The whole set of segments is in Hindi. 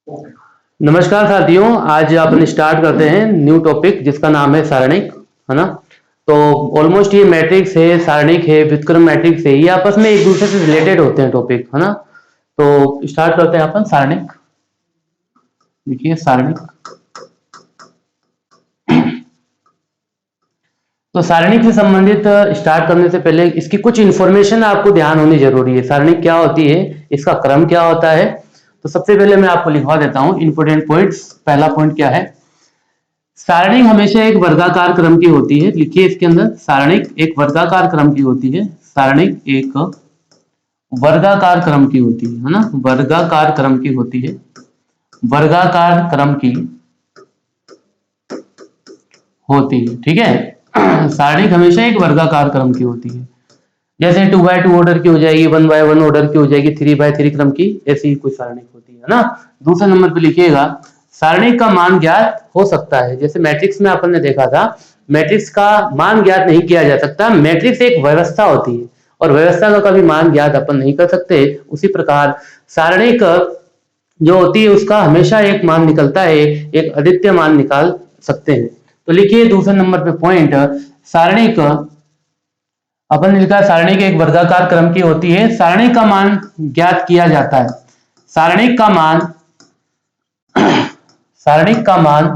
नमस्कार साथियों, आज अपन स्टार्ट करते हैं न्यू टॉपिक जिसका नाम है सारणिक, है ना। तो ऑलमोस्ट ये मैट्रिक्स है, सारणिक है, व्युत्क्रम मैट्रिक्स है, ये आपस में एक दूसरे से रिलेटेड होते हैं टॉपिक, है ना। तो स्टार्ट करते हैं अपन सारणिक। देखिए सारणिक, तो सारणिक से संबंधित स्टार्ट करने से पहले इसकी कुछ इंफॉर्मेशन आपको ध्यान होनी जरूरी है। सारणिक क्या होती है, इसका क्रम क्या होता है। तो सबसे पहले मैं आपको लिखवा देता हूं इंपोर्टेंट पॉइंट्स। पहला पॉइंट क्या है, सारणिक हमेशा एक वर्गाकार क्रम की होती है। लिखिए इसके अंदर, सारणिक एक वर्गाकार क्रम की होती है। सारणिक एक वर्गाकार क्रम की होती है ना, वर्गाकार क्रम की होती है, वर्गाकार क्रम की होती है, ठीक है। सारणिक हमेशा एक वर्गाकार क्रम की होती है। जैसे 2x2 ऑर्डर की हो जाएगी, 1x1 ऑर्डर की हो जाएगी, 3x3 क्रम की, ऐसी ही कोई सारणिक होती है ना। दूसरे नंबर पे लिखिएगा, सारणिक का मान ज्ञात हो सकता है। जैसे मैट्रिक्स में अपन ने देखा था, मैट्रिक्स का मान ज्ञात नहीं किया जा सकता। मैट्रिक्स एक व्यवस्था होती है और व्यवस्था का कभी मान ज्ञात अपन नहीं कर सकते। उसी प्रकार सारणिक जो होती है उसका हमेशा एक मान निकलता है, एक अद्वितीय मान निकाल सकते हैं। तो लिखिए दूसरे नंबर पे पॉइंट, सारणिक अपन ने लिखा सारणिक एक वर्गाकार क्रम की होती है। सारणिक का मान ज्ञात किया जाता है। सारणिक का मान सारणिक का मान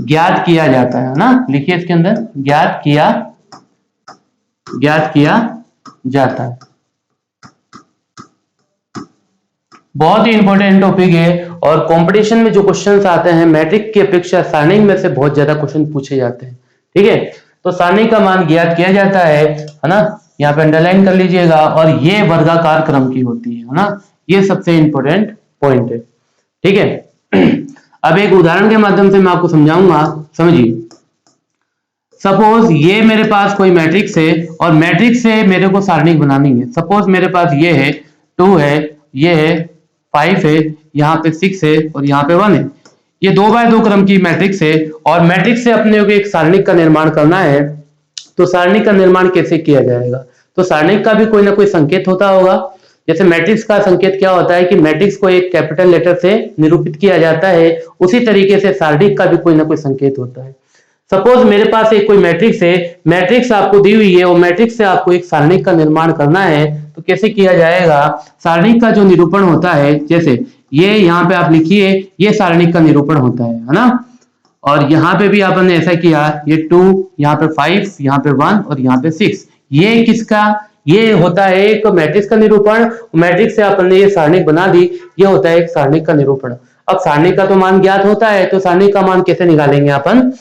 ज्ञात किया जाता है ना। लिखिए इसके अंदर, ज्ञात किया जाता है। बहुत ही इंपॉर्टेंट टॉपिक है और कंपटीशन में जो क्वेश्चंस आते हैं मैट्रिक की अपेक्षा सारणिक में से बहुत ज्यादा क्वेश्चन पूछे जाते हैं, ठीक है। तो सारणिक का मान ज्ञात किया जाता है ना। यहाँ पे अंडरलाइन कर लीजिएगा। और ये वर्गाकार क्रम की होती है ना। ये सबसे इंपॉर्टेंट पॉइंट है, ठीक है। अब एक उदाहरण के माध्यम से मैं आपको समझाऊंगा, समझिए। सपोज ये मेरे पास कोई मैट्रिक्स है और मैट्रिक्स से मेरे को सारणिक बनानी है। सपोज मेरे पास ये है 2 है, ये है 5 है, यहाँ पे 6 है और यहाँ पे 1 है। ये 2x2 क्रम की मैट्रिक्स है और मैट्रिक्स से अपने को एक सारणिक का निर्माण करना है। तो सारणिक का निर्माण कैसे किया जाएगा, तो सारणिक का भी कोई ना कोई संकेत होता होगा। जैसे मैट्रिक्स का संकेत क्या होता है कि मैट्रिक्स को एक कैपिटल लेटर से निरूपित किया जाता है, उसी तरीके से सारणिक का भी कोई ना कोई संकेत होता है। सपोज मेरे पास एक कोई मैट्रिक्स है, मैट्रिक्स आपको दी हुई है और मैट्रिक्स से आपको एक सारणिक का निर्माण करना है। तो कैसे किया जाएगा, सारणिक का जो निरूपण होता है, जैसे ये यहाँ पे आप लिखिए, ये सारणिक का निरूपण होता है ना। और यहाँ पे भी आपने ऐसा किया, ये 2, यहाँ पे 5, यहाँ पे 1 और यहाँ पे 6। ये किसका, ये होता है एक मैट्रिक्स का निरूपण। मैट्रिक्स से आपने ये सारणिक बना दी, ये होता है एक सारणिक का निरूपण। अब सारणिक का तो मान ज्ञात होता है, तो सारणिक का मान कैसे निकालेंगे अपन।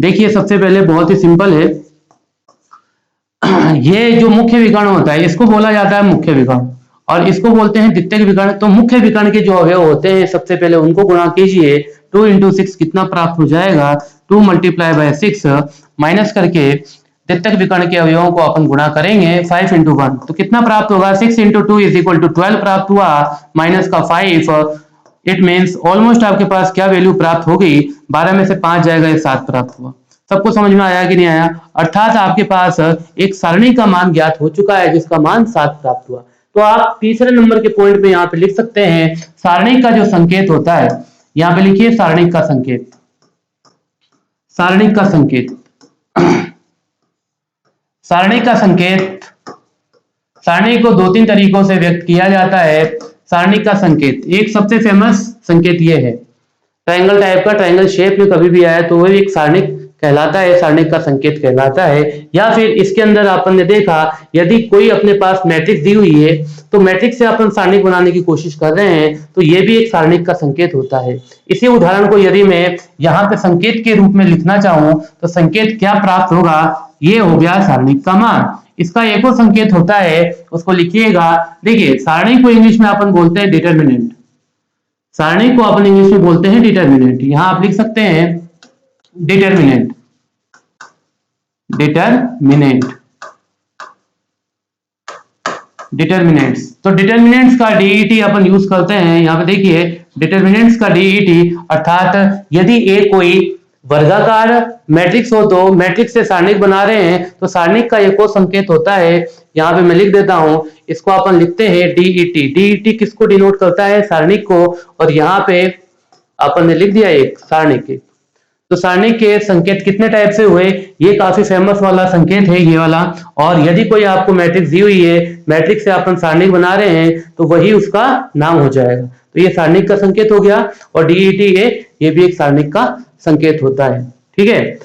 देखिए सबसे पहले बहुत ही सिंपल है। ये जो मुख्य विकर्ण होता है इसको बोला जाता है मुख्य विकर्ण और इसको बोलते हैं द्वितीयक विकर्ण। तो मुख्य विकर्ण के जो अवयव होते हैं सबसे पहले उनको गुणा कीजिए। 2 इंटू 6 कितना प्राप्त हो जाएगा, 2 मल्टीप्लाई बाय 6 माइनस करके द्वितीयक विकर्ण के अवयवों को अपन गुणा करेंगे 5 इंटू 1। तो कितना प्राप्त होगा, 6 इंटू 2 इज इक्वल टू 12 प्राप्त हुआ, माइनस का 5। इट मीन्स ऑलमोस्ट आपके पास क्या वैल्यू प्राप्त हो गई, 12 में से 5 जाएगा, ये 7 प्राप्त हुआ। सबको समझ में आया कि नहीं आया। अर्थात आपके पास एक सारणी का मान ज्ञात हो चुका है जिसका मान 7 प्राप्त हुआ। तो आप तीसरे नंबर के पॉइंट पे यहाँ पे लिख सकते हैं, सारणी का जो संकेत होता है, यहाँ पे लिखिए सारणी का संकेत। सारणी का संकेत, सारणी का संकेत, सारणी को 2-3 तरीकों से व्यक्त किया जाता है। सारणी का संकेत, एक सबसे फेमस संकेत ये है, ट्रायंगल टाइप का, ट्रायंगल शेप में कभी भी आया तो वो एक सारणिक कहलाता है, सारणिक का संकेत कहलाता है। या फिर इसके अंदर अपन ने देखा, यदि कोई अपने पास मैट्रिक्स दी हुई है तो मैट्रिक्स से अपन सारणिक बनाने की कोशिश कर रहे हैं, तो ये भी एक सारणिक का संकेत होता है। इसी उदाहरण को यदि मैं यहाँ पे संकेत के रूप में लिखना चाहूं तो संकेत क्या प्राप्त होगा, ये हो गया सारणिक का मान। इसका एक और संकेत होता है, उसको लिखिएगा। देखिए सारणी को इंग्लिश में अपन बोलते हैं डिटर्मिनेंट। सारणी को अपन इंग्लिश में बोलते हैं डिटर्मिनेंट। यहां आप लिख सकते हैं डिटर्मिनेंट, डिटर्मिनेंट, डिटर्मिनेंट्स। तो डिटर्मिनेंट्स का डीईटी अपन यूज करते हैं। यहाँ पे देखिए डिटर्मिनेंट्स का डीईटी, अर्थात यदि ए कोई वर्गाकार मैट्रिक्स हो तो मैट्रिक्स से सारणिक बना रहे हैं तो सारणिक का एक और संकेत होता है, यहाँ पे मैं लिख देता हूं, इसको अपन लिखते हैं डीईटी। डीईटी किसको डिनोट करता है? सारणिक को। और यहाँ पे अपन ने लिख दिया एक सारणिक के। तो सारणिक के संकेत कितने टाइप से हुए? ये काफी फेमस वाला संकेत है ये वाला। और यदि कोई आपको मैट्रिक्स दी हुई है, मैट्रिक्स से अपन सारणिक बना रहे हैं तो वही उसका नाम हो जाएगा। तो ये सारणिक का संकेत हो गया। और डीईटी ये भी एक सारणिक का संकेत होता है। ठीक है,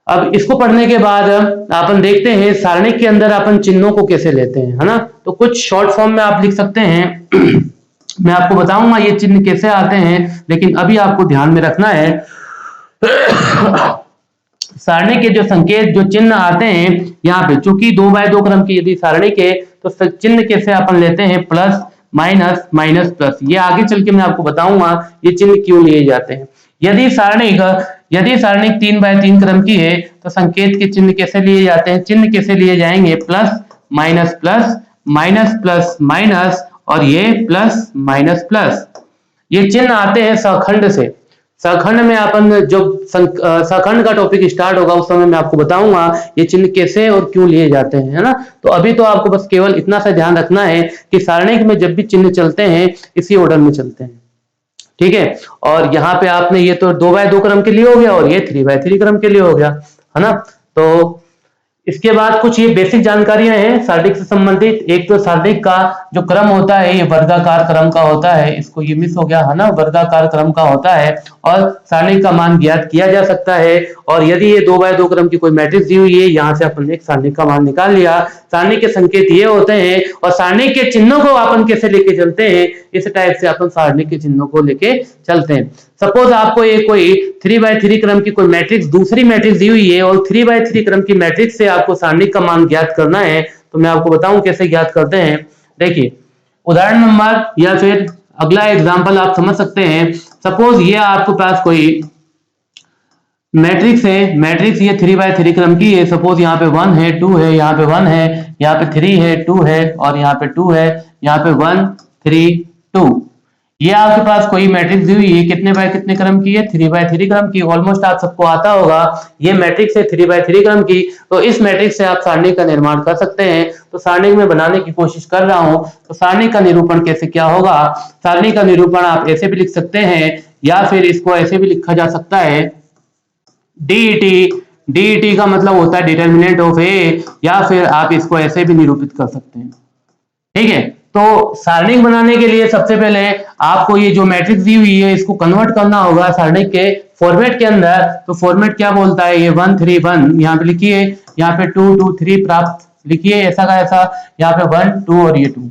अब इसको पढ़ने के बाद अपन देखते हैं सारणिक के अंदर अपन चिन्हों को कैसे लेते हैं, है ना। तो कुछ शॉर्ट फॉर्म में आप लिख सकते हैं मैं आपको बताऊंगा ये चिन्ह कैसे आते हैं, लेकिन अभी आपको ध्यान में रखना है सारणी के जो संकेत जो चिन्ह आते हैं यहाँ पे, चूंकि 2x2 क्रम की यदि सारणी के तो चिन्ह कैसे अपन लेते हैं? Plus minus minus plus. ये आगे चल के मैं आपको बताऊंगा ये चिन्ह क्यों लिए जाते हैं। यदि सारणी 3x3 क्रम की है तो संकेत के चिन्ह कैसे लिए जाते हैं? चिन्ह कैसे लिए जाएंगे? Plus minus plus, minus plus minus, और ये प्लस माइनस प्लस। ये चिन्ह आते हैं सखंड से। सखंड में अपन जब सखंड का टॉपिक स्टार्ट होगा उस समय मैं आपको बताऊंगा ये चिन्ह कैसे और क्यों लिए जाते हैं, है ना। तो अभी तो आपको बस केवल इतना सा ध्यान रखना है कि सारणिक में जब भी चिन्ह चलते हैं इसी ऑर्डर में चलते हैं। ठीक है, और यहाँ पे आपने ये तो 2x2 क्रम के लिए हो गया और ये 3x3 क्रम के लिए हो गया, है ना। तो इसके बाद कुछ ये बेसिक जानकारियां हैं सारणिक से संबंधित। एक तो सारणिक का जो क्रम होता है ये वर्गाकार क्रम का होता है, इसको ये मिस हो गया, है ना, वर्गाकार क्रम का होता है। और सारणिक का मान ज्ञात किया जा सकता है। और यदि ये 2x2 क्रम की कोई मैट्रिक्स दी हुई है, यहाँ से अपन एक सारणिक का मान निकाल लिया। सारणिक के संकेत ये होते हैं और सारणिक के चिन्हों को अपन कैसे लेके चलते हैं, इस टाइप से अपन सारणिक के चिन्हों को लेके चलते हैं। सपोज आपको ये कोई 3x3 क्रम की कोई मैट्रिक्स दूसरी मैट्रिक्स दी हुई है और 3x3 क्रम की मैट्रिक्स से आपको सारणिक का मान ज्ञात करना है, तो मैं आपको बताऊं कैसे ज्ञात करते हैं। देखिए उदाहरण नंबर या फिर अगला एग्जांपल आप समझ सकते हैं। सपोज ये आपके पास कोई मैट्रिक्स है, मैट्रिक्स ये 3x3 क्रम की है। सपोज यहाँ पे 1 है, 2 है, यहाँ पे 1 है, यहाँ पे 3 है, 2 है और यहाँ पे 2 है, यहाँ पे 1 3 2। ये आपके पास कोई मैट्रिक्स दी हुई है, कितने बाय कितने क्रम की है? 3x3 क्रम की। ऑलमोस्ट आप सबको आता होगा ये मैट्रिक्स है 3x3 क्रम की। तो इस मैट्रिक्स से आप सारणी का निर्माण कर सकते हैं। तो सारणी में बनाने की कोशिश कर रहा हूं, तो सारणी का निरूपण कैसे क्या होगा? सारणी का निरूपण आप ऐसे भी लिख सकते हैं या फिर इसको ऐसे भी लिखा जा सकता है डीईटी का मतलब होता है डिटर्मिनेंट ऑफ ए, या फिर आप इसको ऐसे भी निरूपित कर सकते हैं। ठीक है, तो सारणिक बनाने के लिए सबसे पहले आपको ये जो मैट्रिक्स दी हुई है इसको कन्वर्ट करना होगा सारणिक के फॉर्मेट के अंदर। तो फॉर्मेट क्या बोलता है? ये 1 3 1 यहाँ पे लिखिए, यहाँ पे 2 2 3 प्राप्त लिखिए, ऐसा का ऐसा, यहाँ पे 1 2 और ये 2।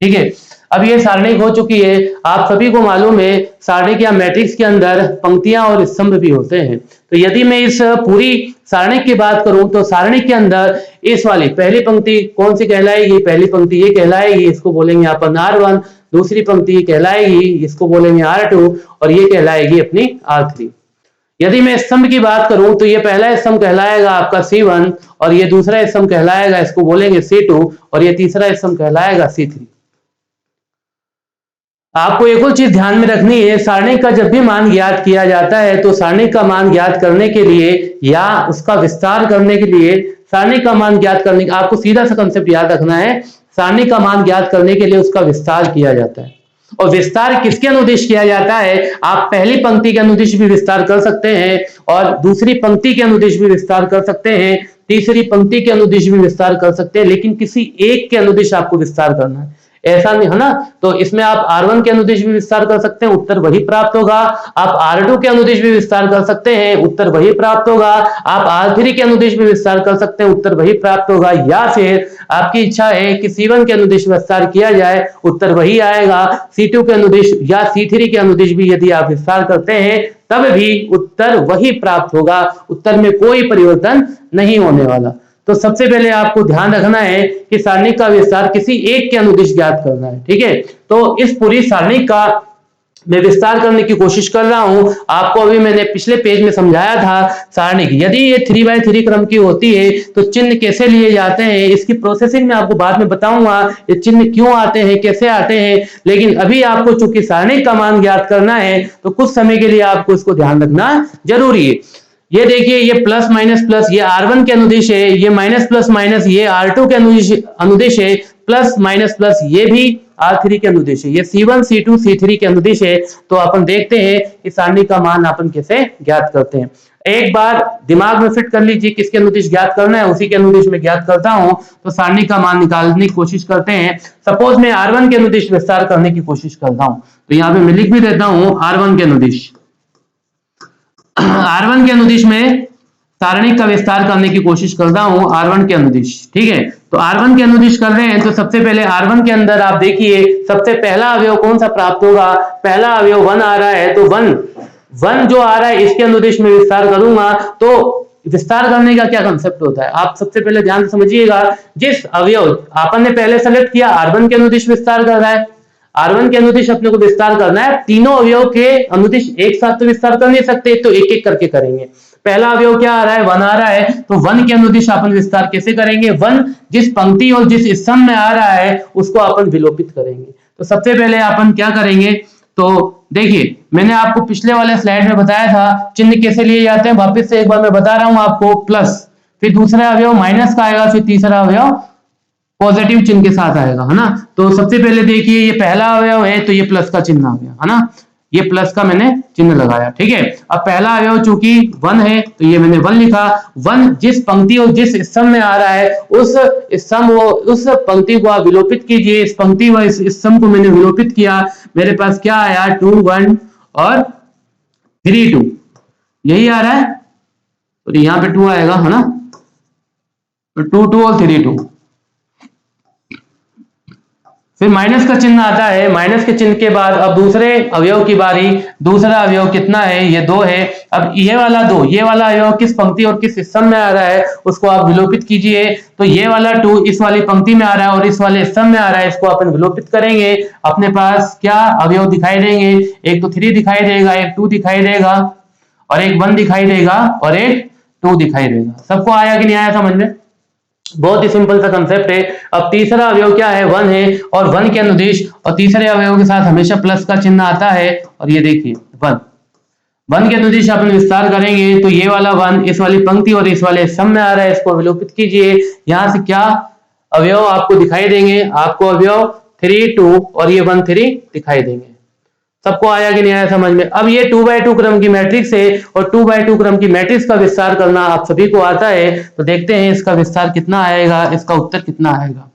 ठीक है, अब ये सारणिक हो चुकी है। आप सभी को मालूम है सारणिक या मैट्रिक्स के अंदर पंक्तियां और स्तंभ भी होते हैं। तो यदि मैं इस पूरी सारणिक की बात करूं तो सारणिक के अंदर इस वाली पहली पंक्ति कौन सी कहलाएगी? पहली पंक्ति ये कहलाएगी, इसको बोलेंगे अपन R1। दूसरी पंक्ति कहलाएगी, इसको बोलेंगे R2 और ये कहलाएगी अपनी R3। यदि मैं स्तंभ की बात करूं तो ये पहला स्तंभ कहलाएगा आपका C1 और ये दूसरा स्तंभ कहलाएगा, इसको बोलेंगे C2 और ये तीसरा स्तंभ कहलाएगा C3। आपको एक और चीज ध्यान में रखनी है, सारणिक का जब भी मान ज्ञात किया जाता है तो सारणिक का मान ज्ञात करने के लिए या उसका विस्तार करने के लिए, सारणिक का मान ज्ञात करने का आपको सीधा सा कंसेप्ट याद रखना है, सारणिक का मान ज्ञात करने के लिए उसका विस्तार किया जाता है। और विस्तार किसके अनुदिश किया जाता है? आप पहली पंक्ति के अनुदिश भी विस्तार कर सकते हैं और दूसरी पंक्ति के अनुदिश भी विस्तार कर सकते हैं, तीसरी पंक्ति के अनुदिश भी विस्तार कर सकते हैं, लेकिन किसी एक के अनुदिश आपको विस्तार करना है, ऐसा नहीं, है ना। तो इसमें आप R1 के अनुदिश भी विस्तार कर सकते हैं, उत्तर वही प्राप्त होगा। आप R2 के अनुदिश भी विस्तार कर सकते हैं, उत्तर वही प्राप्त होगा। आप R3 के अनुदिश भी विस्तार कर सकते हैं, उत्तर वही प्राप्त होगा। या फिर आपकी इच्छा है कि C1 के अनुदिश विस्तार किया जाए, उत्तर वही आएगा। C2 के अनुदिश या C3 के अनुदिश भी यदि आप विस्तार करते हैं तब भी उत्तर वही प्राप्त होगा, उत्तर में कोई परिवर्तन नहीं होने वाला। तो सबसे पहले आपको ध्यान रखना है कि सारणिक का विस्तार किसी एक के अनुदिश ज्ञात करना है। ठीक है, तो इस पूरी सारणिक का मैं विस्तार करने की कोशिश कर रहा हूं। आपको अभी मैंने पिछले पेज में समझाया था सारणी की, यदि ये 3x3 क्रम की होती है तो चिन्ह कैसे लिए जाते हैं, इसकी प्रोसेसिंग में आपको बाद में बताऊंगा, ये चिन्ह क्यों आते हैं, कैसे आते हैं। लेकिन अभी आपको चूंकि सारणी का मान ज्ञात करना है तो कुछ समय के लिए आपको इसको ध्यान रखना जरूरी है। ये देखिए, ये प्लस माइनस प्लस ये R1 के अनुदिश है, ये माइनस प्लस माइनस ये R2 के अनुदिश है, प्लस माइनस प्लस ये भी R3 के अनुदिश है, ये C1 C2 C3 के अनुदिश है। तो अपन देखते हैं इस सारणी का मान अपन कैसे ज्ञात करते हैं। एक बार दिमाग में फिट कर लीजिए किसके अनुदिश ज्ञात करना है, उसी के अनुदिश में ज्ञात करता हूं। तो सारणी का मान निकालने की कोशिश करते हैं। सपोज मैं R1 के अनुदिश विस्तार करने की कोशिश करता हूं, तो यहाँ पे मैं लिख भी देता हूं R1 के अनुदिश। R1 के अनुदिश में सारणी का विस्तार करने की कोशिश करता हूं, R1 के अनुदिश। ठीक है, तो R1 के अनुदिश कर रहे हैं तो सबसे पहले R1 के अंदर आप देखिए सबसे पहला अवयव कौन सा प्राप्त होगा, पहला अवयव 1 आ रहा है, तो 1 जो आ रहा है इसके अनुदिश में विस्तार करूंगा। तो विस्तार करने का क्या कंसेप्ट होता है, आप सबसे पहले ध्यान से समझिएगा। जिस अवयव आपन ने पहले सेलेक्ट किया R1 के अनुदिश विस्तार कर रहा है, R1 के अनुदिश अपने को विस्तार करना है, तीनों अवयव के अनुदिश एक साथ तो विस्तार कर नहीं सकते, तो एक एक करके करेंगे। पहला अवयव क्या आ रहा है, 1 आ रहा है, तो 1 के अनुदिश अपन विस्तार कैसे करेंगे, 1 जिस पंक्ति और जिस स्तंभ में आ रहा है उसको अपन विलोपित करेंगे। तो सबसे पहले अपन क्या करेंगे, तो देखिए मैंने आपको पिछले वाले स्लाइड में बताया था चिन्ह कैसे लिए जाते हैं, वापस से एक बार मैं बता रहा हूं आपको। प्लस, फिर दूसरा अवयव माइनस का आएगा, फिर तीसरा अवयव पॉजिटिव चिन्ह के साथ आएगा, है ना। तो सबसे पहले देखिए ये पहला अवयव है तो ये प्लस का चिन्ह आ गया, है ना, ये प्लस का मैंने चिन्ह लगाया। ठीक है, अब पहला अवयव चूंकि 1 है तो ये मैंने 1 लिखा। 1 जिस पंक्ति और जिस स्तंभ में आ रहा है उस स्तंभ उस पंक्ति को आप विलोपित कीजिए। इस पंक्ति व इस स्तंभ को मैंने विलोपित किया, मेरे पास क्या आया, 2 1 और 3 2, यही आ रहा है। तो यहाँ पे 2 आएगा, है ना, 2 2 और 3 2। फिर माइनस का चिन्ह आता है, माइनस के चिन्ह के बाद अब दूसरे अवयव की बारी। दूसरा अवयव कितना है, ये 2 है। अब ये वाला 2, ये वाला अवयव किस पंक्ति और किस स्तंभ में आ रहा है उसको आप विलोपित कीजिए। तो ये वाला 2 इस वाली पंक्ति में आ रहा है और इस वाले स्तंभ में आ रहा है, इसको अपन विलोपित करेंगे। अपने पास क्या अवयव दिखाई देंगे, एक तो 3 दिखाई देगा, एक 2 दिखाई देगा और एक 1 दिखाई देगा और एक 2 दिखाई देगा। सबको आया कि नहीं आया समझ में, बहुत ही सिंपल सा कंसेप्ट है। अब तीसरा अवयव क्या है, 1 है और 1 के अनुदिश और तीसरे अवयव के साथ हमेशा प्लस का चिन्ह आता है। और ये देखिए 1 के अनुदिश अपन विस्तार करेंगे तो ये वाला 1 इस वाली पंक्ति और इस वाले स्तंभ में आ रहा है, इसको विलोपित कीजिए। यहां से क्या अवयव आपको दिखाई देंगे, आपको अवयव 3 2 और ये 1 3 दिखाई देंगे। सबको आया कि नहीं आया समझ में। अब ये 2x2 क्रम की मैट्रिक्स है और 2x2 क्रम की मैट्रिक्स का विस्तार करना आप सभी को आता है। तो देखते हैं इसका विस्तार कितना आएगा, इसका उत्तर कितना आएगा।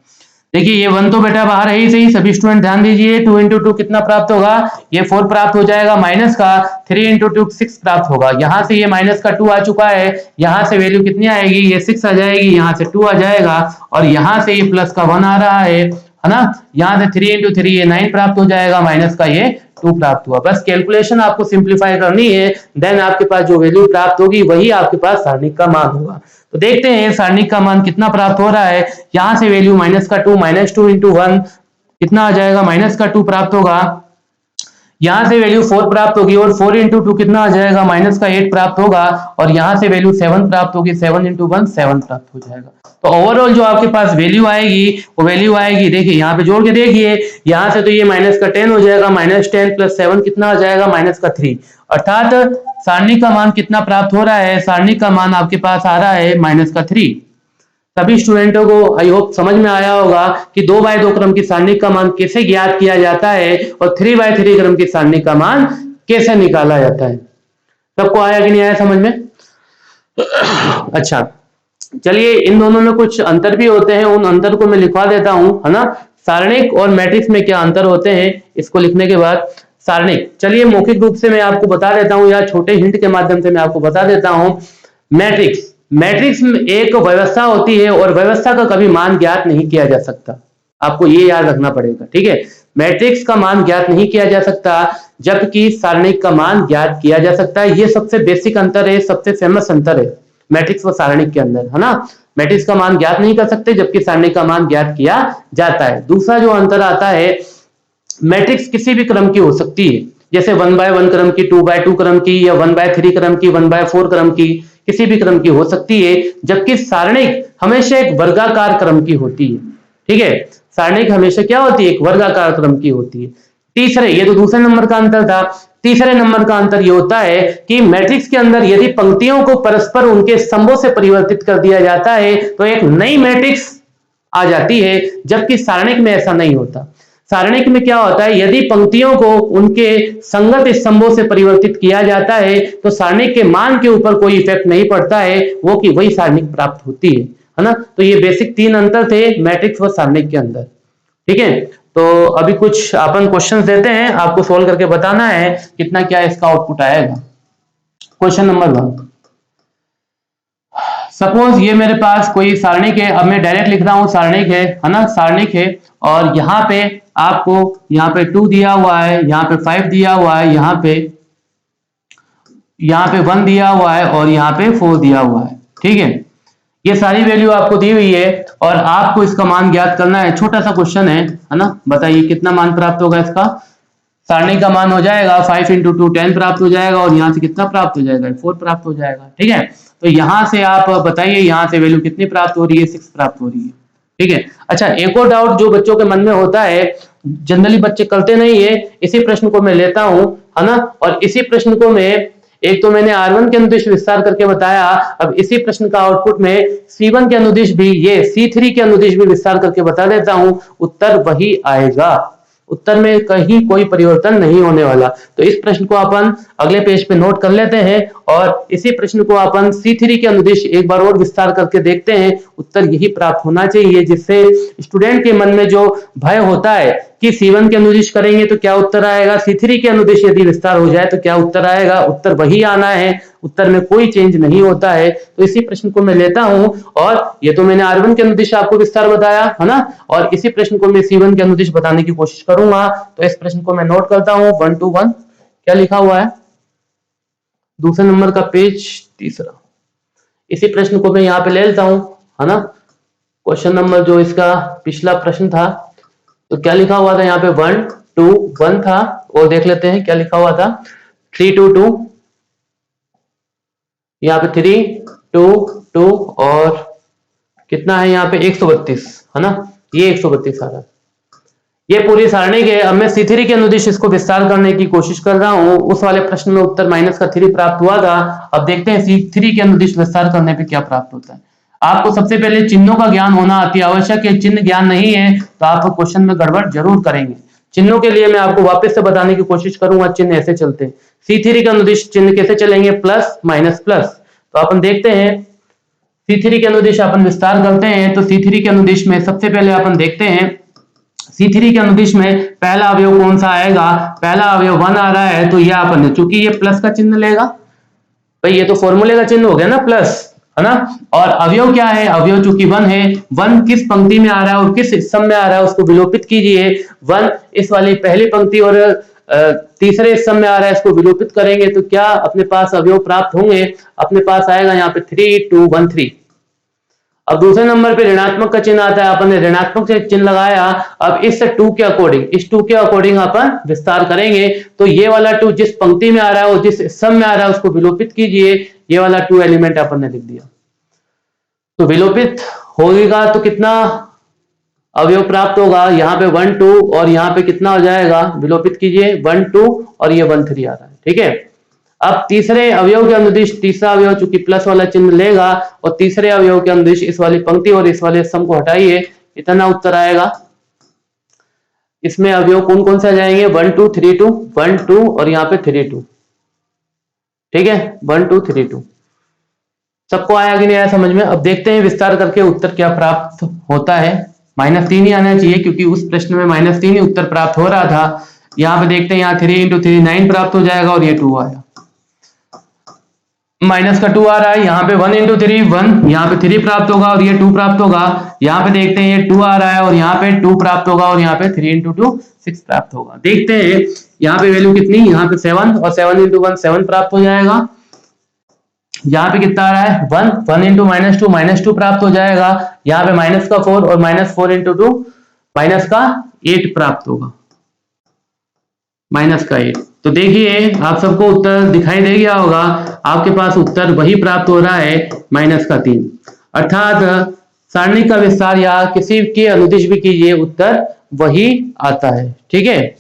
देखिए ये 1 तो बेटा बाहर है ही सही, सभी स्टूडेंट ध्यान दीजिए। 2 × 2 कितना प्राप्त होगा, ये 4 प्राप्त हो जाएगा, माइनस का 3 × 2 6 प्राप्त होगा। यहां से ये माइनस का 2 आ चुका है, यहां से वैल्यू कितनी आएगी, ये 6 आ जाएगी, यहां से 2 आ जाएगा और यहां से ये प्लस का 1 आ रहा है ना। यहाँ से 3 × 3 ये 9 प्राप्त हो जाएगा, माइनस का ये 2 प्राप्त हुआ। बस कैलकुलेशन आपको सिंप्लीफाई करनी है, देन आपके पास जो वैल्यू प्राप्त होगी वही आपके पास सारणिक का मान होगा। तो देखते हैं सारणिक का मान कितना प्राप्त हो रहा है। यहाँ से वैल्यू माइनस का 2 -2 × 1 कितना आ जाएगा, माइनस का 2 प्राप्त होगा। यहाँ से वैल्यू 4 प्राप्त होगी और 4 × 2 कितना आ जाएगा, माइनस का 8 प्राप्त होगा और यहाँ से वैल्यू 7 प्राप्त होगी, 7 × 1 7 प्राप्त हो जाएगा। तो ओवरऑल जो आपके पास वैल्यू आएगी वो वैल्यू आएगी, देखिए यहाँ पे जोड़ के देखिए, यहाँ से तो ये माइनस का 10 हो जाएगा, -10 + 7 कितना आ जाएगा, माइनस का 3। अर्थात सारणी का मान कितना प्राप्त हो रहा है, सारणी का मान आपके पास आ रहा है माइनस का 3। सभी स्टूडेंटों को आई होप समझ में आया होगा कि 2x2 क्रम की सारणी का मान कैसे ज्ञात किया जाता है और 3x3 क्रम की सारणी का मान कैसे निकाला जाता है। सबको आया कि नहीं आया समझ में। अच्छा चलिए, इन दोनों में कुछ अंतर भी होते हैं, उन अंतर को मैं लिखवा देता हूं, है ना। सारणिक और मैट्रिक्स में क्या अंतर होते हैं, इसको लिखने के बाद सारणिक, चलिए मौखिक रूप से मैं आपको बता देता हूं या छोटे हिंट के माध्यम से मैं आपको बता देता हूं। मैट्रिक्स में एक व्यवस्था होती है और व्यवस्था का कभी मान ज्ञात नहीं किया जा सकता, आपको ये याद रखना पड़ेगा, ठीक है। मैट्रिक्स का मान ज्ञात नहीं किया जा सकता जबकि सारणिक का मान ज्ञात किया जा सकता है। ये सबसे बेसिक अंतर है, सबसे फेमस अंतर है मैट्रिक्स व सारणिक के अंदर, है ना। मैट्रिक्स का मान ज्ञात नहीं कर सकते जबकि सारणिक का मान ज्ञात किया जाता है। दूसरा जो अंतर आता है, मैट्रिक्स किसी भी क्रम की हो सकती है, जैसे 1/1 क्रम की, 2/2 क्रम की, या 1/3 क्रम की, 1/4 क्रम की, किसी भी क्रम की हो सकती है, जबकि सारणिक हमेशा एक वर्गाकार क्रम की होती है। ठीक है, सारणिक हमेशा क्या होती है, एक वर्गाकार क्रम की होती है। तीसरे, ये तो दूसरे नंबर का अंतर था। तीसरे नंबर का अंतर ये होता है कि मैट्रिक्स के अंदर यदि पंक्तियों को परस्पर उनके स्तंभों से परिवर्तित कर दिया जाता है तो एक नई मैट्रिक्स आ जाती है, जबकि सारणिक में ऐसा नहीं होता। सारणिक में क्या होता है, यदि पंक्तियों को उनके संगत स्तंभों से परिवर्तित किया जाता है तो सारणिक के मान के ऊपर कोई इफेक्ट नहीं पड़ता है, वो कि वही सारणिक प्राप्त होती है ना। तो ये बेसिक 3 अंतर थे मैट्रिक्स व सारणिक के अंदर। ठीक है, तो अभी कुछ अपन क्वेश्चंस देते हैं, आपको सोल्व करके बताना है कितना क्या इसका आउटपुट आएगा। क्वेश्चन नंबर 1, सपोज ये मेरे पास कोई सारणिक है। अब मैं डायरेक्ट लिख रहा हूं सारणिक है ना, सारणिक है, और यहाँ पे आपको यहाँ पे 2 दिया हुआ है, यहाँ पे 5 दिया हुआ है, यहाँ पे 1 दिया हुआ है, और यहाँ पे 4 दिया हुआ है। ठीक है, ये सारी वैल्यू आपको दी हुई है और आपको इसका मान ज्ञात करना है। छोटा सा क्वेश्चन है ना। बताइए कितना मान प्राप्त होगा इसका। सारणी का मान हो जाएगा 5 × 2 10 प्राप्त हो जाएगा, और यहाँ से कितना प्राप्त हो जाएगा, 4 प्राप्त हो जाएगा। ठीक है, तो यहाँ से आप बताइए यहाँ से वैल्यू कितनी प्राप्त हो रही है, 6 प्राप्त हो रही है। ठीक है, अच्छा एक और डाउट जो बच्चों के मन में होता है, जनरली बच्चे करते नहीं है, इसी प्रश्न को मैं लेता हूं, है ना, और इसी प्रश्न को मैं, एक तो मैंने R1 के अनुदिश विस्तार करके बताया, अब इसी प्रश्न का आउटपुट में C1 के अनुदिश भी, ये C3 के अनुदिश भी विस्तार करके बता देता हूं, उत्तर वही आएगा। उत्तर में कहीं कोई परिवर्तन नहीं होने वाला। तो इस प्रश्न को अपन अगले पेज पे नोट कर लेते हैं और इसी प्रश्न को अपन C3 के अनुदिश एक बार और विस्तार करके देखते हैं। उत्तर यही प्राप्त होना चाहिए, जिससे स्टूडेंट के मन में जो भय होता है कि C1 के अनुदिश करेंगे तो क्या उत्तर आएगा, C3 के अनुदिश यदि विस्तार हो जाए तो क्या उत्तर आएगा, उत्तर वही आना है, उत्तर में कोई चेंज नहीं होता है। तो इसी प्रश्न को मैं लेता हूं, और ये तो मैंने R1 के अनुदिश आपको विस्तार बताया है ना, और इसी प्रश्न को मैं C1 के अनुदिश बताने की कोशिश करूंगा। तो इस प्रश्न को मैं नोट करता हूं 1 to 1। क्या लिखा हुआ है, दूसरे नंबर का पेज, तीसरा। इसी प्रश्न को मैं यहाँ पे ले लेता हूं, है ना। क्वेश्चन नंबर जो इसका पिछला प्रश्न था, तो क्या लिखा हुआ था यहाँ पे 1 2 1 था, और देख लेते हैं क्या लिखा हुआ था, 3 2 2, यहाँ पे 3 2 2, और कितना है यहाँ पे 132, है ना, ये 132 आ रहा है। ये पूरी सारणी के, अब मैं C3 के अनुदिश इसको विस्तार करने की कोशिश कर रहा हूं। उस वाले प्रश्न में उत्तर -3 प्राप्त हुआ था। अब देखते हैं C3 के अनुदिश विस्तार करने पे क्या प्राप्त होता है। आपको सबसे पहले चिन्हों का ज्ञान होना अति आवश्यक है। चिन्ह ज्ञान नहीं है तो आप क्वेश्चन में गड़बड़ जरूर करेंगे। चिन्हों के लिए मैं आपको वापस से बताने की कोशिश करूंगा। चिन्ह ऐसे चलते हैं, C3 के अनुदिश चिन्ह कैसे चलेंगे, प्लस माइनस प्लस। तो अपन देखते हैं C3 के अनुदिश अपन विस्तार करते हैं। तो C3 के अनुदिश में सबसे पहले अपन देखते हैं, C3 के अनुदिश में पहला अवयव कौन सा आएगा, पहला अवयव 1 आ रहा है, तो ये अपन, चूंकि ये प्लस का चिन्ह लेगा, भाई ये तो फॉर्मूले का चिन्ह हो गया ना प्लस, है ना। और अवयव क्या है, अवयव चूंकि 1 है, 1 किस पंक्ति में आ रहा है और किस स्तंभ में आ रहा है उसको विलोपित कीजिए। 1 इस वाली पहली पंक्ति और तीसरे स्तंभ में आ रहा है, इसको विलोपित करेंगे तो क्या अपने पास अवयव प्राप्त होंगे, अपने पास आएगा यहाँ पे 3 2 1 3। अब दूसरे नंबर पे ऋणात्मक का चिन्ह आता है, अपन ने ऋणात्मक से चिन्ह लगाया। अब इस 2 के अकॉर्डिंग, इस 2 के अकॉर्डिंग अपन विस्तार करेंगे। तो ये वाला 2 जिस पंक्ति में आ रहा है और जिस स्तंभ में आ रहा है उसको विलोपित कीजिए। ये वाला 2 एलिमेंट अपन ने लिख दिया, तो विलोपित होगा तो कितना अवयव प्राप्त होगा, यहाँ पे 1 2, और यहाँ पे कितना हो जाएगा, विलोपित कीजिए 1 2, और ये 1 3 आ रहा है। ठीक है, अब तीसरे अवयव के अनुदिश, तीसरा अवयव चूंकि प्लस वाला चिन्ह लेगा, और तीसरे अवयव के अनुदिश इस वाली पंक्ति और इस वाले स्तंभ को हटाइए, इतना उत्तर आएगा। इसमें अवयव कौन कौन से आ जाएंगे, 1 2 3 2, 1 2, और यहाँ पे 3 2। ठीक है, 1 2 3 2। सबको आया कि नहीं आया समझ में। अब देखते हैं विस्तार करके उत्तर क्या प्राप्त होता है। -3 ही आना चाहिए, क्योंकि उस प्रश्न में -3 ही उत्तर प्राप्त हो रहा था। यहाँ पे देखते हैं, यहाँ 3 × 3 9 प्राप्त हो जाएगा, और ये 2 आया, माइनस का 2 आ रहा है। यहाँ पे 1 × 3 1, यहाँ पे 3 प्राप्त होगा और ये 2 प्राप्त होगा। यहाँ पे देखते हैं ये 2 आ रहा है और यहाँ पे 2 प्राप्त होगा, और यहाँ पे 3 × 2 6 प्राप्त होगा। देखते हैं यहाँ पे वैल्यू कितनी, यहाँ पे 7, और 7 × 1 7 प्राप्त हो जाएगा। यहाँ पे कितना आ रहा है, 1 1 × -2 प्राप्त हो जाएगा। यहाँ पे माइनस का 4, और -4 × 2 माइनस का 8 प्राप्त होगा, -8। तो देखिए आप सबको उत्तर दिखाई दे गया होगा, आपके पास उत्तर वही प्राप्त हो रहा है -3, अर्थात सारणी का विस्तार या किसी के अनुदिश भी कीजिए उत्तर वही आता है। ठीक है,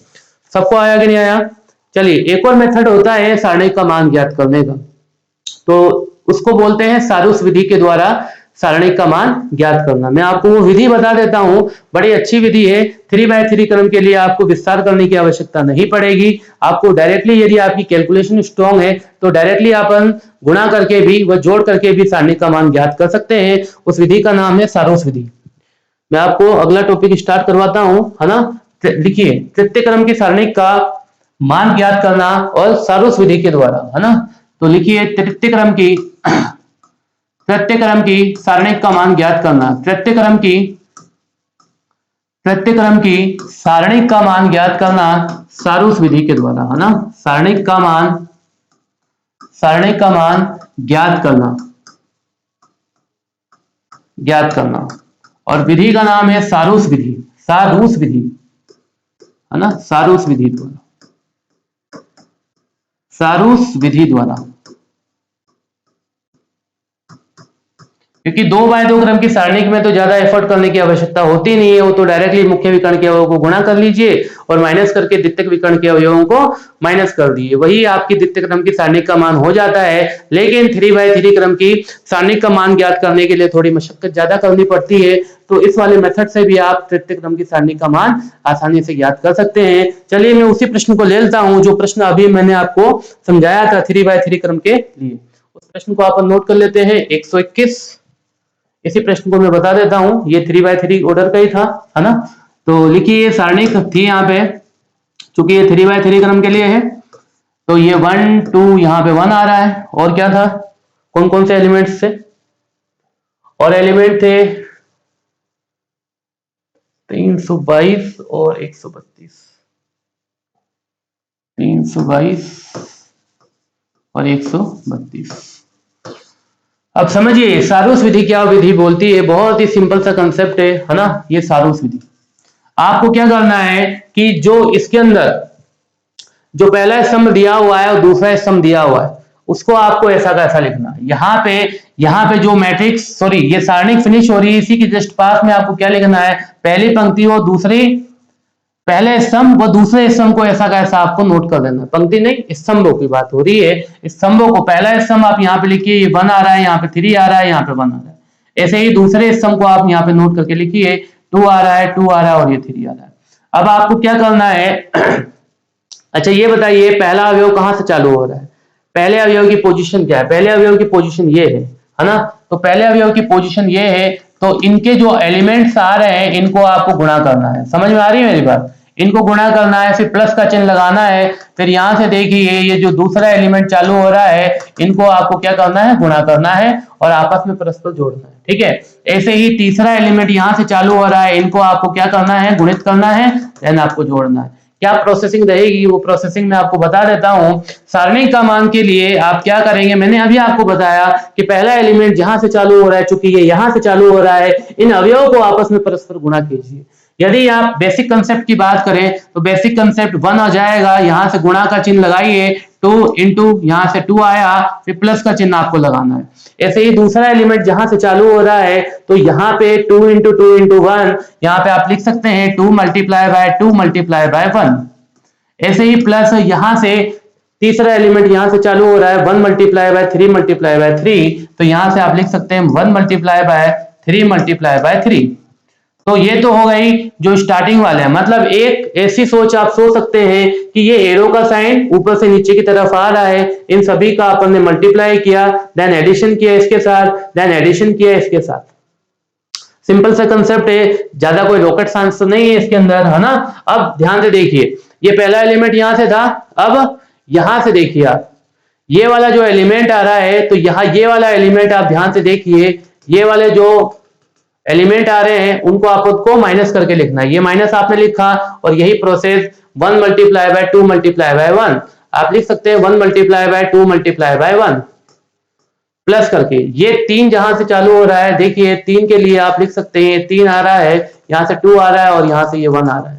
सबको आया कि नहीं आया? चलिए एक और मेथड होता है सारणी का मान ज्ञात करने का, तो उसको बोलते हैं सारूस विधि के द्वारा सारणी का मान ज्ञात करना। मैं आपको वो विधि बता देता हूं, बड़ी अच्छी विधि है। 3x3 क्रम के लिए आपको विस्तार करने की आवश्यकता नहीं पड़ेगी। आपको डायरेक्टली, यदि आपकी कैलकुलेशन स्ट्रांग है तो डायरेक्टली अपन गुणा करके भी व जोड़ करके भी सारणी का मान ज्ञात कर सकते हैं। उस विधि का नाम है सारूस विधि। मैं आपको अगला टॉपिक स्टार्ट करवाता हूं, है ना। लिखिए तृतीय क्रम की सारणी का मान ज्ञात करना और सारूस विधि के द्वारा, है ना। तो लिखिए तृतीय क्रम की सारणी का मान ज्ञात करना। तृतीय क्रम की सारणी का मान ज्ञात करना सारूस विधि के द्वारा, है ना। सारणी का मान ज्ञात करना और विधि का नाम है सारूस विधि, है ना। सारूस विधि द्वारा, क्योंकि 2x2 क्रम की सारणी में तो ज्यादा एफर्ट करने की आवश्यकता होती नहीं है। वो तो डायरेक्टली मुख्य विकर्ण के अवयवों को गुणा कर लीजिए और माइनस करके द्वितीय विकर्ण के अवयवों को माइनस कर दिए, वही आपकी द्वितीय क्रम की सारणी का मान हो जाता है। लेकिन 3x3 क्रम की सारणी का मान ज्ञात करने के लिए थोड़ी मशक्कत ज्यादा करनी पड़ती है, तो इस वाले मेथड से भी आप तृतीय क्रम की सारणी का मान आसानी से ज्ञात कर सकते हैं। चलिए मैं उसी प्रश्न को ले लेता हूं जो प्रश्न अभी मैंने आपको समझाया था 3x3 क्रम के लिए। उस प्रश्न को आप नोट कर लेते हैं, 121। इसी प्रश्न को मैं बता देता हूं, ये 3x3 ऑर्डर का ही था, है ना। तो लिखिए ये सारणी थी यहाँ पे, चूंकि ये 3x3 क्रम के लिए है, तो ये 1 2 यहाँ पे 1 आ रहा है। और क्या था, कौन कौन से एलिमेंट्स थे? और एलिमेंट थे 322 और 132, 322 और 132। अब समझिए सारूस विधि क्या विधि बोलती है, बहुत ही सिंपल सा कंसेप्ट है ना। ये सारूस विधि, आपको क्या करना है कि जो इसके अंदर जो पहला स्तंभ दिया हुआ है और दूसरा स्तंभ दिया हुआ है, उसको आपको ऐसा का ऐसा लिखना है। यहाँ पे जो मैट्रिक्स, सॉरी ये सारणी फिनिश हो रही है, इसी की जस्ट पास में आपको क्या लिखना है, पहली पंक्ति और पहले स्तंभ व दूसरे स्तंभ को ऐसा का ऐसा आपको नोट कर देना। पंक्ति नहीं, स्तंभों की बात हो रही है। स्तंभों को पहला स्तंभ आप यहाँ पे लिखिए, ये 1 आ रहा है, यहाँ पे 3 आ रहा है, यहाँ पे 1 आ रहा है। ऐसे ही दूसरे स्तंभ को आप यहाँ पे नोट करके लिखिए, 2 आ रहा है, 2 आ रहा है और ये 3 आ रहा है। अब आपको क्या करना है अच्छा ये बताइए पहला अवयव कहां से चालू हो रहा है, पहले अवयव की पोजीशन क्या है? पहले अवयव की पोजीशन ये है ना। तो पहले अवयव की पोजीशन ये है, तो इनके जो एलिमेंट्स आ रहे हैं इनको आपको गुणा करना है। समझ में आ रही है मेरी बात? इनको गुणा करना है, फिर प्लस का चिन्ह लगाना है। फिर यहां से देखिए ये जो दूसरा एलिमेंट चालू हो रहा है, इनको आपको क्या करना है, गुणा करना है और आपस में परस्पर जोड़ना है। ठीक है, ऐसे ही तीसरा एलिमेंट यहां से चालू हो रहा है, इनको आपको क्या करना है, गुणित करना है, देन आपको जोड़ना है। क्या प्रोसेसिंग रहेगी, वो प्रोसेसिंग में आपको बता देता हूं। सारणी का मान के लिए आप क्या करेंगे, मैंने अभी आपको बताया कि पहला एलिमेंट जहां से चालू हो रहा है, चूंकि ये यहां से चालू हो रहा है, इन अवयवों को आपस में परस्पर गुणा कीजिए। यदि आप बेसिक कंसेप्ट की बात करें तो बेसिक कंसेप्ट 1 आ जाएगा, यहां से गुणा का चिन्ह लगाइए, 2 इंटू यहां से 2 आया, फिर प्लस का चिन्ह आपको लगाना है। ऐसे ही दूसरा एलिमेंट जहां से चालू हो रहा है, तो यहाँ पे 2 इंटू 2 इंटू 1, यहाँ पे आप लिख सकते हैं 2 मल्टीप्लाई बाय 2 मल्टीप्लाई बाय 1। ऐसे ही प्लस यहां से तीसरा एलिमेंट यहां से चालू हो रहा है, 1 मल्टीप्लाई बाय 3 मल्टीप्लाई बाय 3, तो यहां से आप लिख सकते हैं 1 मल्टीप्लाई बाय 3 मल्टीप्लाई बाय 3। तो ये तो हो गई जो स्टार्टिंग वाले है। मतलब एक ऐसी सोच आप सोच सकते हैं कि ये एरो का साइन ऊपर से नीचे की तरफ आ रहा है, इन सभी का अपन ने मल्टीप्लाई किया, देन एडिशन किया इसके साथ, देन एडिशन किया इसके साथ। सिंपल सा कंसेप्ट है, ज्यादा कोई रॉकेट साइंस तो नहीं है इसके अंदर, है ना। अब ध्यान से देखिए, ये पहला एलिमेंट यहां से था, अब यहां से देखिए आप ये वाला जो एलिमेंट आ रहा है, तो यहाँ ये वाला एलिमेंट आप ध्यान से देखिए, ये वाले जो एलिमेंट आ रहे हैं उनको आपको माइनस करके लिखना है। ये माइनस आपने लिखा और यही process 1 multiply by 2 multiply by 1 आप लिख सकते हैं, 1 multiply by 2 multiply by 1 plus करके ये 3 जहां से चालू हो रहा है, देखिए 3 के लिए आप लिख सकते हैं 3 आ रहा है, यहां से 2 आ रहा है और यहां से ये 1 आ रहा है।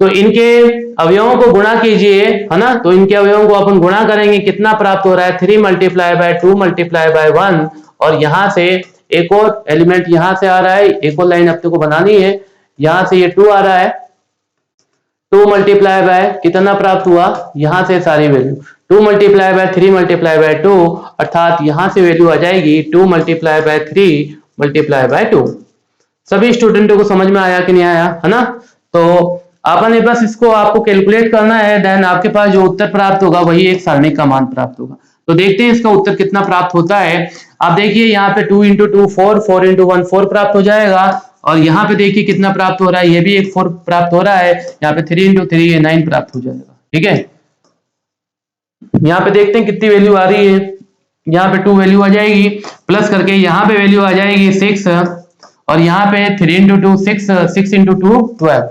तो इनके अवयवों को गुणा कीजिए, है ना। तो इनके अवयवों को अपन गुणा करेंगे, कितना प्राप्त हो रहा है 3 मल्टीप्लाई बाय 2 मल्टीप्लाई बाय 1, और यहां से एक और एलिमेंट यहां से आ रहा है, एक और लाइन अपने को बनानी है, यहां से ये 2 आ रहा है, 2 मल्टीप्लाई बाय कितना प्राप्त हुआ, यहां से सारी value 2 multiply by 3 multiply by 2, अर्थात यहां से वैल्यू आ जाएगी 2 मल्टीप्लाई बाय 3 मल्टीप्लाई बाय 2। सभी स्टूडेंटों को समझ में आया कि नहीं आया, है ना। तो आपने बस इसको आपको कैलकुलेट करना है, देन आपके पास जो उत्तर प्राप्त होगा वही एक सारणिक का मान प्राप्त होगा। तो देखते हैं इसका उत्तर कितना प्राप्त होता है। आप देखिए यहाँ पे 2 इंटू 2 4, 4 इंटू 1 4 प्राप्त हो जाएगा, और यहाँ पे देखिए कितना प्राप्त हो रहा है, ये भी एक 4 प्राप्त हो रहा है, यहाँ पे 3 इंटू 3 ये 9 प्राप्त हो जाएगा। ठीक है, यहाँ पे देखते हैं कितनी वैल्यू आ रही है, यहाँ पे 2 वैल्यू आ जाएगी, प्लस करके यहाँ पे वैल्यू आ जाएगी 6, और यहाँ पे 3 इंटू 2 6, 6 इंटू 2 12।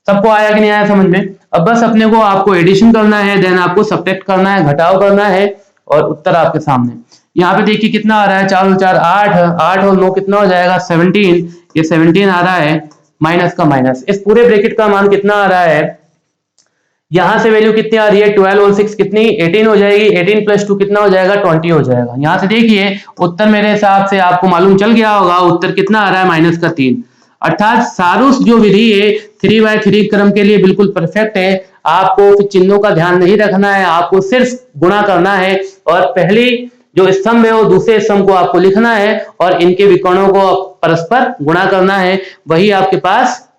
सबको आया कि नहीं आया समझ में। अब बस अपने को आपको एडिशन करना है, देन आपको सब्ट्रैक्ट करना है, घटाव करना है, और उत्तर आपके सामने। यहाँ पे देखिए कितना आ रहा है, 4 और 4 8, 8 और 9 कितना हो जाएगा 17, ये 17 आ रहा है, माइनस का माइनस, इस पूरे ब्रैकेट का मान कितना आ रहा है, यहां से वैल्यू कितनी आ रही है 12 और 6 कितनी 18 हो जाएगी, 18 प्लस 2 कितना हो जाएगा 20 हो जाएगा। यहां से देखिए उत्तर मेरे हिसाब से आपको मालूम चल गया होगा, उत्तर कितना आ रहा है -3। अर्थात सारूस जो विधि है 3/3 क्रम के लिए बिल्कुल परफेक्ट है। आपको फिर चिन्हों का ध्यान नहीं रखना है, आपको सिर्फ गुणा करना है, और पहली जो स्तंभ है वो दूसरे स्तंभ को आपको लिखना है, और इनके विकर्णों को परस्पर गुणा करना है, वही आपके पास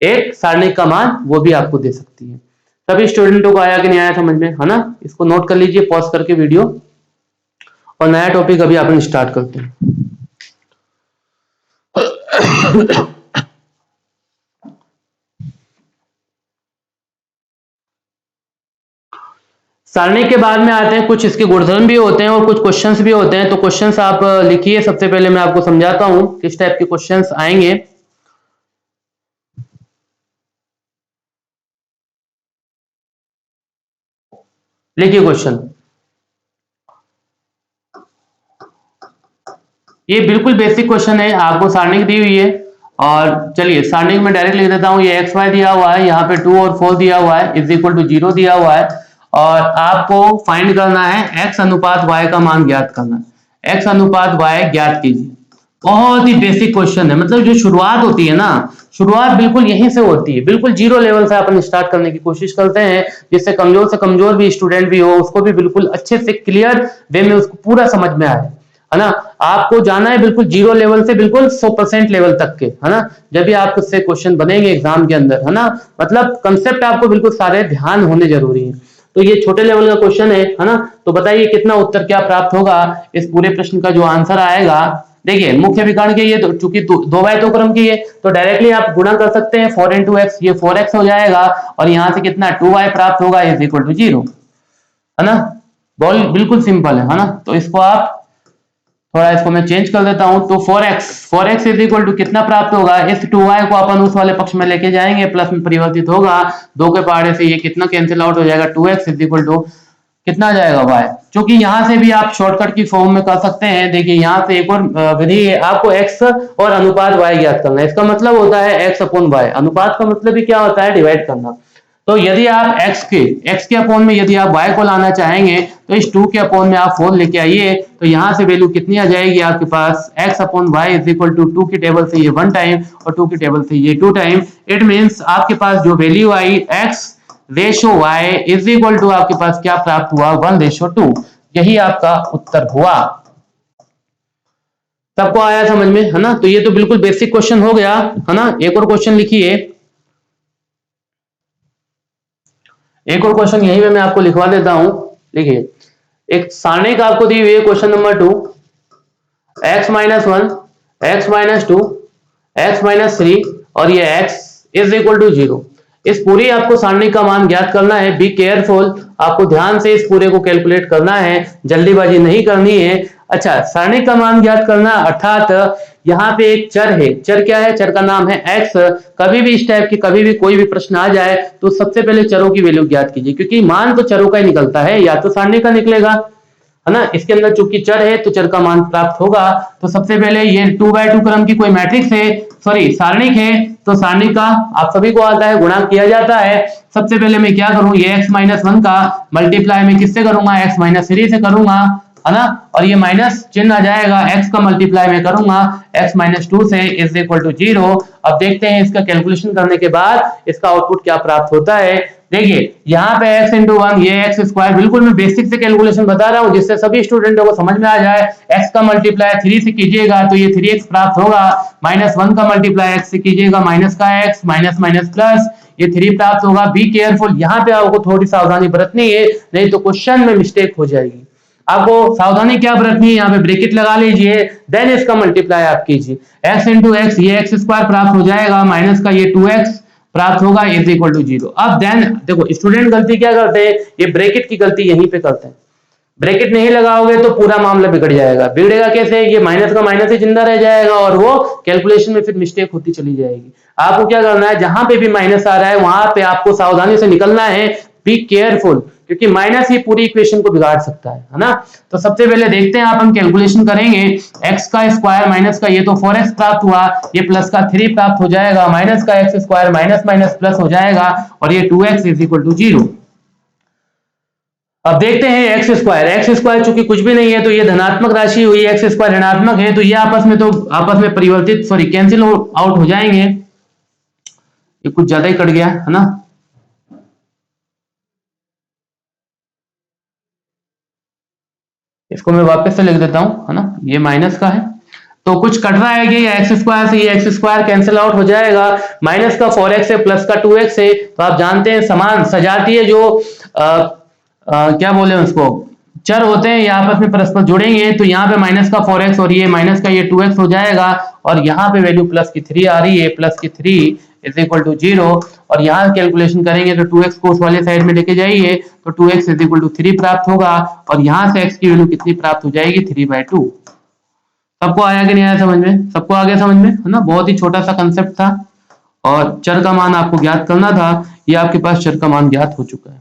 एक सारणिक का मान वो भी आपको दे सकती है। सभी स्टूडेंटों को आया कि नहीं आया समझ में, है ना। इसको नोट कर लीजिए पॉज करके वीडियो, और नया टॉपिक अभी अपन स्टार्ट करते हैं। सारणी के बाद में आते हैं कुछ इसके गुणधर्म भी होते हैं और कुछ क्वेश्चंस भी होते हैं। तो क्वेश्चंस आप लिखिए, सबसे पहले मैं आपको समझाता हूं किस टाइप के क्वेश्चंस आएंगे। लिखिए क्वेश्चन, ये बिल्कुल बेसिक क्वेश्चन है, आपको सारणी दी हुई है, और चलिए सारणी में डायरेक्ट लिख देता हूं। ये xy दिया हुआ है, यहाँ पे 2 और 4 दिया हुआ है, इज इक्वल टू 0 दिया हुआ है, और आपको फाइंड करना है x अनुपात y का मान ज्ञात करना है। x अनुपात y ज्ञात कीजिए। बहुत ही बेसिक क्वेश्चन है, मतलब जो शुरुआत होती है ना, शुरुआत बिल्कुल यहीं से होती है, बिल्कुल जीरो लेवल से अपन स्टार्ट करने की कोशिश करते हैं, जिससे कमजोर से कमजोर भी स्टूडेंट भी हो उसको भी बिल्कुल अच्छे से क्लियर वे में उसको पूरा समझ में आए, है ना। आपको जाना है बिल्कुल जीरो लेवल से बिल्कुल 100% लेवल तक के, है ना। जब भी आप उससे क्वेश्चन बनेंगे एग्जाम के अंदर, है ना, मतलब कंसेप्ट आपको बिल्कुल सारे ध्यान होने जरूरी है। तो ये छोटे लेवल का क्वेश्चन है ना। तो बताइए कितना उत्तर क्या प्राप्त होगा इस पूरे प्रश्न का जो आंसर आएगा। देखिए मुख्य विकर्ण के ये चूंकि 2/2 क्रम की है, तो डायरेक्टली आप गुणा कर सकते हैं, 4 इंटू एक्स, ये 4x हो जाएगा, और यहां से कितना 2y प्राप्त होगा इज इक्वल टू 0, है ना। बिल्कुल सिंपल है ना। तो इसको आप थोड़ा इसको मैं चेंज कर देता हूं, तो 4x इज इक्वल टू कितना प्राप्त होगा, इस 2y को अपन उस वाले पक्ष में लेके जाएंगे, प्लस में परिवर्तित होगा, 2 के पहाड़े से ये कितना कैंसिल आउट हो जाएगा, 2x इज इक्वल टू कितना आ जाएगा y। क्योंकि यहां से भी आप शॉर्टकट की फॉर्म में कर सकते हैं। देखिए यहां से एक और विधि है, आपको x और अनुपात y ज्ञात करना है। इसका मतलब होता है x अपॉन y, अनुपात का मतलब भी क्या होता है, डिवाइड करना। तो यदि आप x के अपॉन में यदि आप y को लाना चाहेंगे, तो इस 2 के अपॉन में आप 4 लेके आइए, तो यहां से वैल्यू कितनी आ जाएगी आपके पास, x upon y is equal to 2 की टेबल से ये 1 टाइम, और 2 की टेबल से ये 2 टाइम। इट मींस आपके पास जो वैल्यू आई x ratio y is equal to आपके पास क्या प्राप्त हुआ, 1:2। यही आपका उत्तर हुआ। सबको आया समझ में, है ना। तो ये तो बिल्कुल बेसिक क्वेश्चन हो गया, है ना। एक और क्वेश्चन लिखिए, एक और क्वेश्चन यही मैं आपको लिखवा देता हूं। देखिए एक सारणी का आपको दी हुई है, question number 2, x minus 1, x minus 2, x minus 3, और ये x इज इक्वल टू 0। इस पूरी आपको सारणी का मान ज्ञात करना है। बी केयरफुल, आपको ध्यान से इस पूरे को कैलकुलेट करना है, जल्दीबाजी नहीं करनी है। अच्छा, सारणी का मान ज्ञात करना, अर्थात यहाँ पे एक चर है, चर क्या है, चर का नाम है x। कभी भी इस टाइप की कभी भी कोई भी प्रश्न आ जाए तो सबसे पहले चरों की वैल्यू ज्ञात कीजिए, क्योंकि मान तो चरों का ही निकलता है, या तो सारणी का निकलेगा, है ना। इसके अंदर चूंकि चर है तो चर का मान प्राप्त होगा। तो सबसे पहले ये 2x2 क्रम की कोई मैट्रिक्स है, सॉरी सारणिक है, तो सारणिक का आप सभी को आता है गुणा किया जाता है। सबसे पहले मैं क्या करूं, ये x-1 का मल्टीप्लाई मैं किससे करूंगा, x-3 से करूंगा, है ना। और ये माइनस चिन्ह आ जाएगा, x का मल्टीप्लाई मैं करूंगा x-2 से इज इक्वल टू 0। अब देखते हैं इसका कैलकुलेशन करने के बाद इसका आउटपुट क्या प्राप्त होता है। देखिए यहाँ पे x इंटू 1 ये x स्क्वायर, बिल्कुल मैं बेसिक से कैलकुलेशन बता रहा हूँ जिससे सभी स्टूडेंटों को समझ में आ जाए। x का मल्टीप्लाई 3 से कीजिएगा तो ये 3x प्राप्त होगा, -1 का मल्टीप्लाई x से कीजिएगा माइनस का x, माइनस माइनस प्लस ये 3 प्राप्त होगा। बी केयरफुल, यहाँ पे आपको थोड़ी सावधानी बरतनी है, नहीं तो क्वेश्चन में मिस्टेक हो जाएगी। आपको सावधानी क्या बरतनी है, यहाँ पे ब्रैकेट लगा लीजिए, देन इसका मल्टीप्लाई आप कीजिए। x इंटू एक्स ये एक्स स्क्वायर प्राप्त हो जाएगा, माइनस का ये 2x प्राप्त होगा इज इक्वल टू 0। अब देन देखो स्टूडेंट गलती क्या करते हैं, ये ब्रैकेट की गलती यहीं पे करते हैं। ब्रैकेट नहीं लगाओगे तो पूरा मामला बिगड़ जाएगा। बिगड़ेगा कैसे, ये माइनस का माइनस ही जिंदा रह जाएगा और वो कैलकुलेशन में फिर मिस्टेक होती चली जाएगी। आपको क्या करना है, जहां पे भी माइनस आ रहा है वहां पे आपको सावधानी से निकलना है। बी केयरफुल, क्योंकि माइनस ही पूरी इक्वेशन को बिगाड़ सकता है ना। तो सबसे पहले देखते हैं आप, हम कैलकुलेशन करेंगे। x का स्क्वायर माइनस का ये तो 4x प्राप्त हुआ, ये प्लस का 3 प्राप्त हो जाएगा, माइनस का x square minus minus plus हो जाएगा और ये 2x इज इक्वल टू 0। अब देखते हैं x स्क्वायर चूंकि कुछ भी नहीं है तो ये धनात्मक राशि हुई, x स्क्वायर ऋणात्मक है तो ये आपस में परिवर्तित सॉरी कैंसिल आउट हो जाएंगे। ये कुछ ज्यादा ही कट गया है ना। इसको मैं वापस से लिख देता हूं, है ना, ये माइनस का है तो कुछ कट रहा है कि एक्स स्क्वायर से ये एक्स स्क्वायर कैंसिल आउट हो जाएगा। माइनस का 4x है प्लस का 2x है, तो आप जानते हैं समान सजातीय जो क्या बोले उसको चर होते हैं ये आपस में परस्पर जुड़ेंगे। तो यहाँ पे माइनस का 4x और ये माइनस का ये 2x हो जाएगा और यहाँ पे वैल्यू प्लस की 3 आ रही है, प्लस की 3 इज इक्वल टू 0। और यहाँ कैलकुलेशन करेंगे तो 2x को उस वाले साइड में लेके जाइए तो 2x इज इक्वल टू 3 प्राप्त होगा और यहाँ से x की वैल्यू कितनी प्राप्त हो जाएगी, 3/2। सबको आया कि नहीं आया समझ में, सबको आ गया समझ में, है ना। बहुत ही छोटा सा कंसेप्ट था और चर का मान आपको ज्ञात करना था, ये आपके पास चर का मान ज्ञात हो चुका है।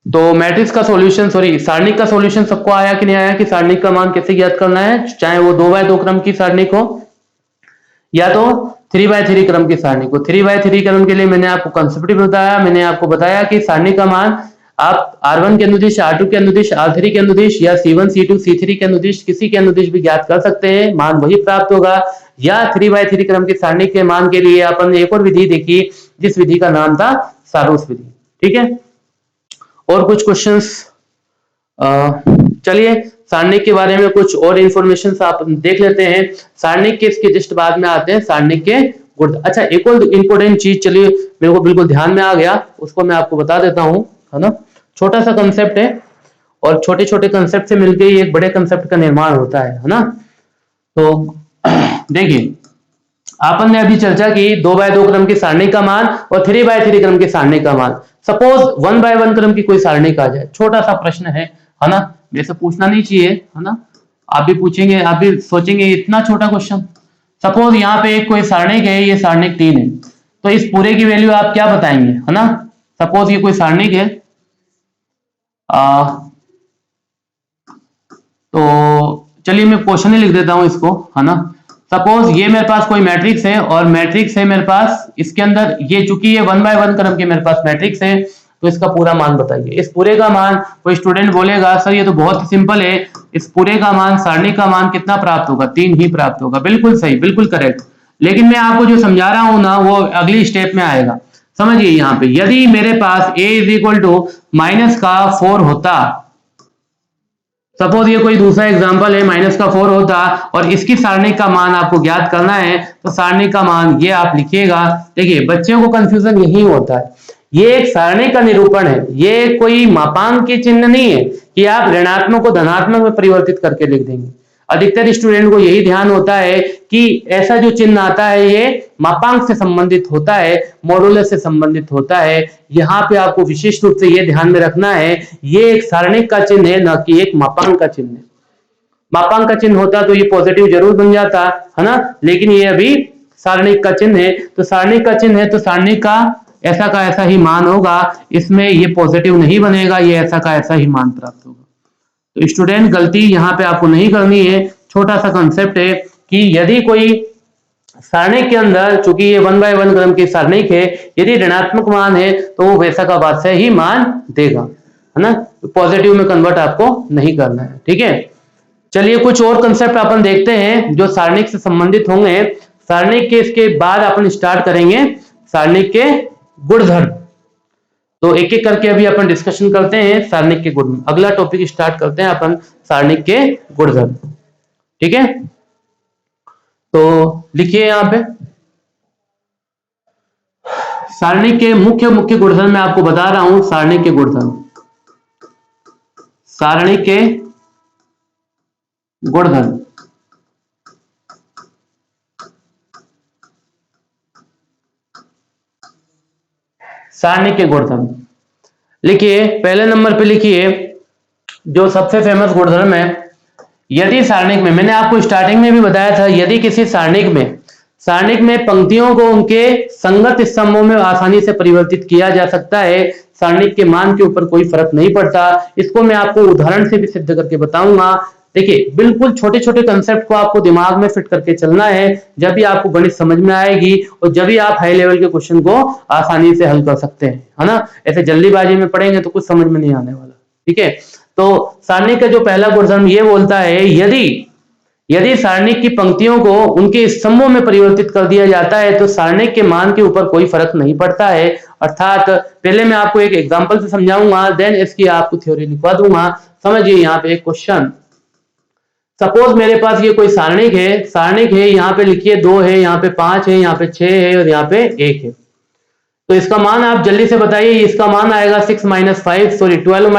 तो मैट्रिक्स का सॉल्यूशन सॉरी सारणिक का सॉल्यूशन सबको आया कि नहीं आया, कि सारणिक का मान कैसे ज्ञात करना है, चाहे वो 2x2 क्रम की सारणिक हो या तो 3x3 क्रम की सारणिक हो। 3x3 क्रम के लिए मैंने आपको कंसेप्ट बताया, मैंने आपको बताया कि सारणिक का मान आप R1 के अनुदिश, R2 के अनुदिश, R3 के अनुदिश या C1 C2 C3 के अनुदिश किसी के अनुदिश भी ज्ञात कर सकते हैं, मान वही प्राप्त होगा। या 3x3 क्रम की सारणिक के मान के लिए अपन ने एक और विधि देखी जिस विधि का नाम था सारोस विधि। ठीक है, और कुछ क्वेश्चंस, चलिए सारणिक के बारे में कुछ और इंफॉर्मेशन आप देख लेते हैं। सारणिक के इसके जस्ट बाद में आते हैं सारणिक के गुण। अच्छा एक और इंपॉर्टेंट चीज चलिए मेरे को बिल्कुल ध्यान में आ गया, उसको मैं आपको बता देता हूं, है ना। छोटा सा कंसेप्ट है और छोटे छोटे कंसेप्ट से मिलकर ही एक बड़े कंसेप्ट का निर्माण होता है ना। तो देखिए आपन ने अभी चर्चा की 2x2 क्रम की सारणिक का मान और 3x3 क्रम की सारणिक का मान। सपोज 1x1 क्रम की कोई सारणिक आ जाए, छोटा सा प्रश्न है ना, वैसे पूछना नहीं चाहिए, है ना। आप भी पूछेंगे, आप भी सोचेंगे इतना छोटा क्वेश्चन। सपोज यहाँ पे एक कोई सारणिक है, ये सारणिक 3 है, तो इस पूरे की वैल्यू आप क्या बताएंगे, है ना। सपोज ये कोई सारणिक है, तो चलिए मैं क्वेश्चन ही लिख देता हूं इसको, है ना। सपोज ये मेरे पास कोई मैट्रिक्स है और मैट्रिक्स है मेरे पास, इसके अंदर ये चूंकि ये 1x1 क्रम के मेरे पास मैट्रिक्स है तो इसका पूरा मान बताइए। इस पूरे का मान, कोई स्टूडेंट बोलेगा सर ये तो बहुत सिंपल है, इस पूरे का मान सारणी का मान कितना प्राप्त होगा, 3 ही प्राप्त होगा। बिल्कुल सही, बिल्कुल करेक्ट, लेकिन मैं आपको जो समझा रहा हूं ना वो अगली स्टेप में आएगा। समझिए यहाँ पे यदि मेरे पास a इज इक्वल टू -4 होता, सपोज ये कोई दूसरा एग्जांपल है, -4 होता और इसकी सारणी का मान आपको ज्ञात करना है, तो सारणी का मान ये आप लिखिएगा। देखिए बच्चों को कंफ्यूजन यही होता है, ये एक सारणी का निरूपण है, ये कोई मापांक के चिन्ह नहीं है कि आप ऋणात्मक को धनात्मक में परिवर्तित करके लिख देंगे। अधिकतर स्टूडेंट को यही ध्यान होता है कि ऐसा जो चिन्ह आता है ये मापांक से संबंधित होता है, मॉडुलस से संबंधित होता है। यहाँ पे आपको विशेष रूप से ये ध्यान में रखना है, ये एक सारणिक का चिन्ह है, न कि एक मापांक का चिन्ह है। मापांक का चिन्ह होता तो ये पॉजिटिव जरूर बन जाता, है ना, लेकिन ये अभी सारणिक का चिन्ह है। तो सारणिक का चिन्ह है तो सारणिक का ऐसा का ऐसा ही मान होगा, इसमें ये पॉजिटिव नहीं बनेगा, ये ऐसा का ऐसा ही मान प्राप्त होगा। तो स्टूडेंट गलती यहाँ पे आपको नहीं करनी है। छोटा सा कंसेप्ट है कि यदि कोई सारणिक के अंदर, चूंकि ये 1/1 क्रम की सारणिक है, यदि ऋणात्मक मान है तो वो वैसा का वैसा ही मान देगा, है ना। पॉजिटिव में कन्वर्ट आपको नहीं करना है, ठीक है। चलिए कुछ और कंसेप्ट अपन देखते हैं जो सारणिक से संबंधित होंगे। सारणिक के इसके बाद अपन स्टार्ट करेंगे सारणिक के गुणधर्म। तो एक एक करके अभी अपन डिस्कशन करते हैं सारणिक के गुणधर्म। अगला टॉपिक स्टार्ट करते हैं अपन सारणिक के गुणधर्म, ठीक है। तो लिखिए यहां पे सारणिक के मुख्य गुणधर्म मैं आपको बता रहा हूं। सारणिक के गुणधर्म, सारणिक के गुणधर्म। सारणिक के गुणधर्म लिखिए, पहले नंबर पे लिखिए जो सबसे फेमस गुणधर्म है, यदि सारणिक में, मैंने आपको स्टार्टिंग में भी बताया था, यदि किसी सारणिक में पंक्तियों को उनके संगत स्तंभों में आसानी से परिवर्तित किया जा सकता है, सारणिक के मान के ऊपर कोई फर्क नहीं पड़ता। इसको मैं आपको उदाहरण से भी सिद्ध करके बताऊंगा। देखिए बिल्कुल छोटे छोटे कंसेप्ट को आपको दिमाग में फिट करके चलना है, जब भी आपको गणित समझ में आएगी और जब भी आप हाई लेवल के क्वेश्चन को आसानी से हल कर सकते हैं, है ना। ऐसे जल्दीबाजी में पढ़ेंगे तो कुछ समझ में नहीं आने वाला, ठीक है। तो सारणिक का जो पहला गुणधर्म ये बोलता है, यदि सारणिक की पंक्तियों को उनके स्तंभों में परिवर्तित कर दिया जाता है तो सारणिक के मान के ऊपर कोई फर्क नहीं पड़ता है। अर्थात पहले मैं आपको एक एग्जांपल से समझाऊंगा, देन इसकी आपको थ्योरी लिखवा दूंगा। समझिए यहाँ पे एक क्वेश्चन, सपोज मेरे पास ये कोई सारणिक है, यहाँ पे लिखिए 2 है, यहाँ पे 5 है, यहाँ पे 6 है और यहाँ पे 1 है। तो इसका मान आप जल्दी से बताइए, इसका मान आएगा 6 - 5 सॉरी 12 -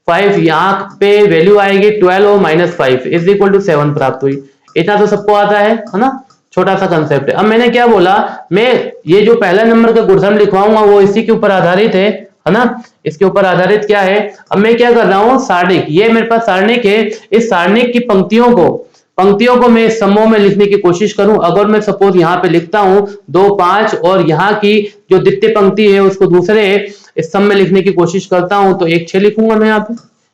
5, यहाँ पे वैल्यू आएगी 12 - 5 इज इक्वल टू 7 प्राप्त हुई। इतना तो सबको आता है ना, छोटा सा कंसेप्ट है। अब मैंने क्या बोला, मैं ये जो पहला नंबर का गुणधर्म लिखवाऊंगा वो इसी के ऊपर आधारित है ना, इसके ऊपर आधारित क्या है। अब मैं क्या कर रहा हूँ, सारणिक, ये मेरे पास सारणिक है, इस सारणिक की पंक्तियों को मैं स्तंभों में लिखने की कोशिश करूं। अगर मैं सपोज यहाँ पे लिखता हूं 2 5 और यहाँ की जो द्वितीय पंक्ति है उसको दूसरे स्तंभ में लिखने की कोशिश करता हूं, तो 1 6 लिखूंगा मैं यहाँ पे,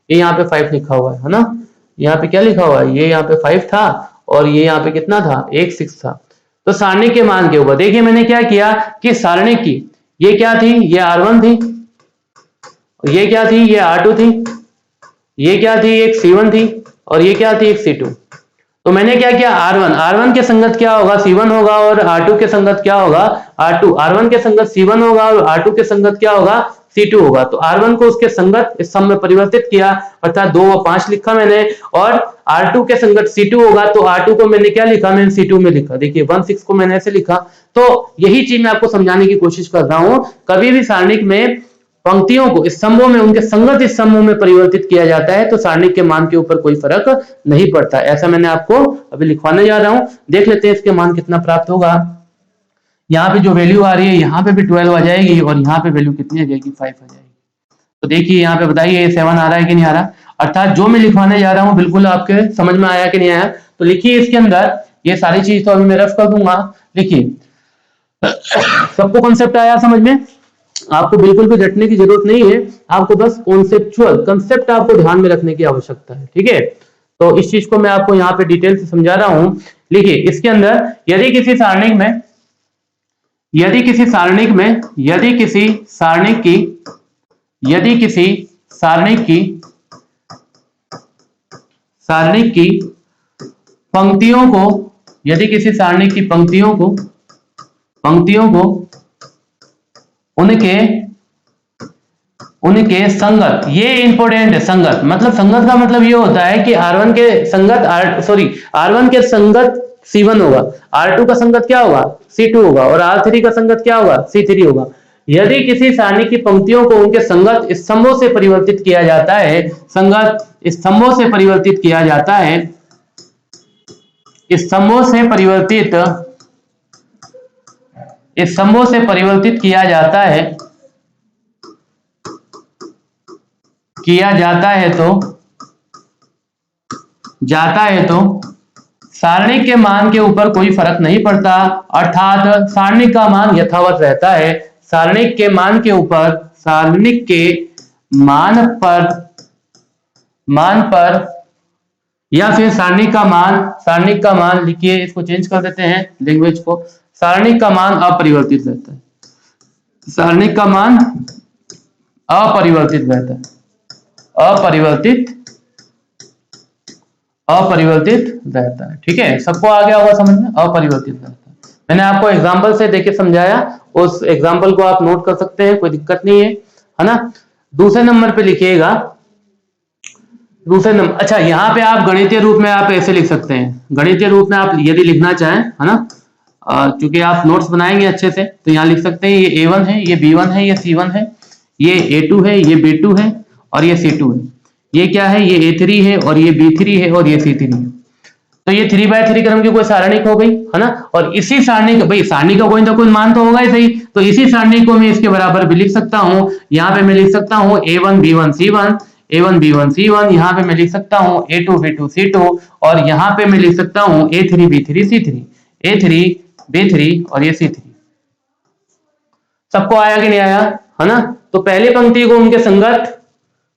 ये यहाँ पे 5 लिखा हुआ है ना, यहाँ पे क्या लिखा हुआ है, ये यहाँ पे 5 था और ये यहाँ पे कितना था, 1 6 था। तो सारणिक के मान के ऊपर देखिए मैंने क्या किया कि सारणिक की ये क्या थी, ये R1 थी, ये क्या थी, ये R2 थी, ये क्या थी, एक C1 थी और ये क्या थी, एक C2। तो मैंने क्या किया, R1 के संगत क्या होगा, C1 होगा और R2 के संगत क्या होगा, R2। R1 के संगत C1 होगा और R2 के संगत क्या होगा, C2 होगा। तो R1 को उसके संगत इस सम में परिवर्तित किया, अर्थात 2 और 5 लिखा मैंने, और R2 के संगत C2 होगा तो R2 को मैंने क्या लिखा, मैंने C2 में लिखा। देखिए 1 6 को मैंने ऐसे लिखा। तो यही चीज मैं आपको समझाने की कोशिश कर रहा हूं, कभी भी सारणिक में पंक्तियों को स्तंभों में उनके संगत स्तंभों में परिवर्तित किया जाता है तो सारणिक के मान के ऊपर कोई फर्क नहीं पड़ता। ऐसा मैंने आपको अभी लिखवाने जा रहा हूं। देख लेते हैं इसके मान कितना प्राप्त होगा। यहाँ पे जो वैल्यू आ रही है यहाँ पे भी 12 आ जाएगी और यहाँ पे वैल्यू कितनी आ जाएगी, 5 आ जाएगी। तो देखिए यहाँ पे बताइए 7 आ रहा है कि नहीं आ रहा, अर्थात जो मैं लिखवाने जा रहा हूँ बिल्कुल आपके समझ में आया कि नहीं आया। तो लिखिए इसके अंदर ये सारी चीज तो अभी मैं रफ कर दूंगा। लिखिए सबको कॉन्सेप्ट आया समझ में, आपको बिल्कुल भी रटने की जरूरत नहीं है, आपको बस कॉन्सेप्चुअल कंसेप्ट आपको ध्यान में रखने की आवश्यकता है, ठीक है। तो इस चीज को मैं आपको यहाँ पे डिटेल से समझा रहा हूं। लिखिए इसके अंदर यदि किसी सारणिक की पंक्तियों को उनके संगत, ये इंपॉर्टेंट है, संगत का मतलब ये होता है कि R1 के संगत R1 के संगत C1 होगा, R2 का संगत क्या होगा, C2 होगा और R3 का संगत क्या होगा, C3 होगा। यदि किसी सारणी की पंक्तियों को उनके संगत स्तंभों से परिवर्तित किया जाता है, स्तंभों से परिवर्तित किया जाता है तो सारणिक के मान के ऊपर कोई फर्क नहीं पड़ता, अर्थात सारणिक का मान यथावत रहता है, सारणिक के मान के ऊपर, सारणिक के मान पर या फिर सारणिक का मान लिखिए, इसको चेंज कर देते हैं लैंग्वेज को। सारणिक का मान अपरिवर्तित रहता है, सारणिक का मान अपरिवर्तित रहता है, अपरिवर्तित रहता है। ठीक है, सबको आ गया होगा समझ में, अपरिवर्तित रहता है। मैंने आपको एग्जांपल से देके समझाया, उस एग्जांपल को आप नोट कर सकते हैं, कोई दिक्कत नहीं है ना। दूसरे नंबर पे लिखिएगा, दूसरे नंबर, अच्छा यहाँ पे आप गणितीय रूप में आप ऐसे लिख सकते हैं, गणितीय रूप में आप यदि लिखना चाहें, है ना, क्योंकि आप नोट्स बनाएंगे अच्छे से, तो यहाँ लिख सकते हैं ये A1 है, ये B1 है, ये C1 है, ये A2 है, ये B2 है और ये C2 है। ये क्या है, ये A3 है और ये B3 है और ये C3 है। तो ये 3x3 क्रम की कोई सारणिक हो गई, है ना। और इसी सारणी, भाई सारणी का कोई ना कोई मान तो होगा ही सही, तो इसी सारणी को मैं इसके बराबर भी लिख सकता हूँ। यहाँ पे मैं लिख सकता हूँ A1 B1 C1, A1 B1 C1, यहाँ पे मैं लिख सकता हूँ A2 B2 C2 और यहाँ पे मैं लिख सकता हूँ A3 B3 C3, A3 B3 और ये C3। सबको आया कि नहीं आया, है ना। तो पहली पंक्ति को उनके संगत,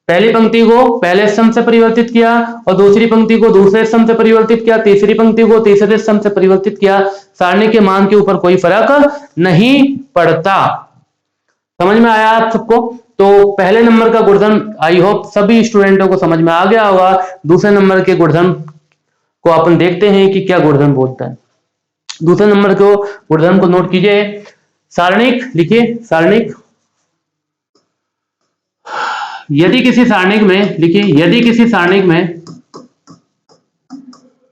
पहली पंक्ति को पहले स्तंभ से परिवर्तित किया और दूसरी पंक्ति को दूसरे स्तंभ से परिवर्तित किया, तीसरी पंक्ति को तीसरे स्तंभ से परिवर्तित किया। सारणी के मान के ऊपर कोई फर्क नहीं पड़ता। समझ में आया आप सबको। तो पहले नंबर का गुणधर्म आई होप सभी स्टूडेंटों को समझ में आ गया होगा। दूसरे नंबर के गुणधर्म को अपन देखते हैं कि क्या गुणधर्म बोलता है। दूसरे नंबर को गुणधर्म को नोट कीजिए। सारणिक लिखिए, सारणिक, यदि किसी सारणिक में लिखिए, यदि किसी सारणिक में,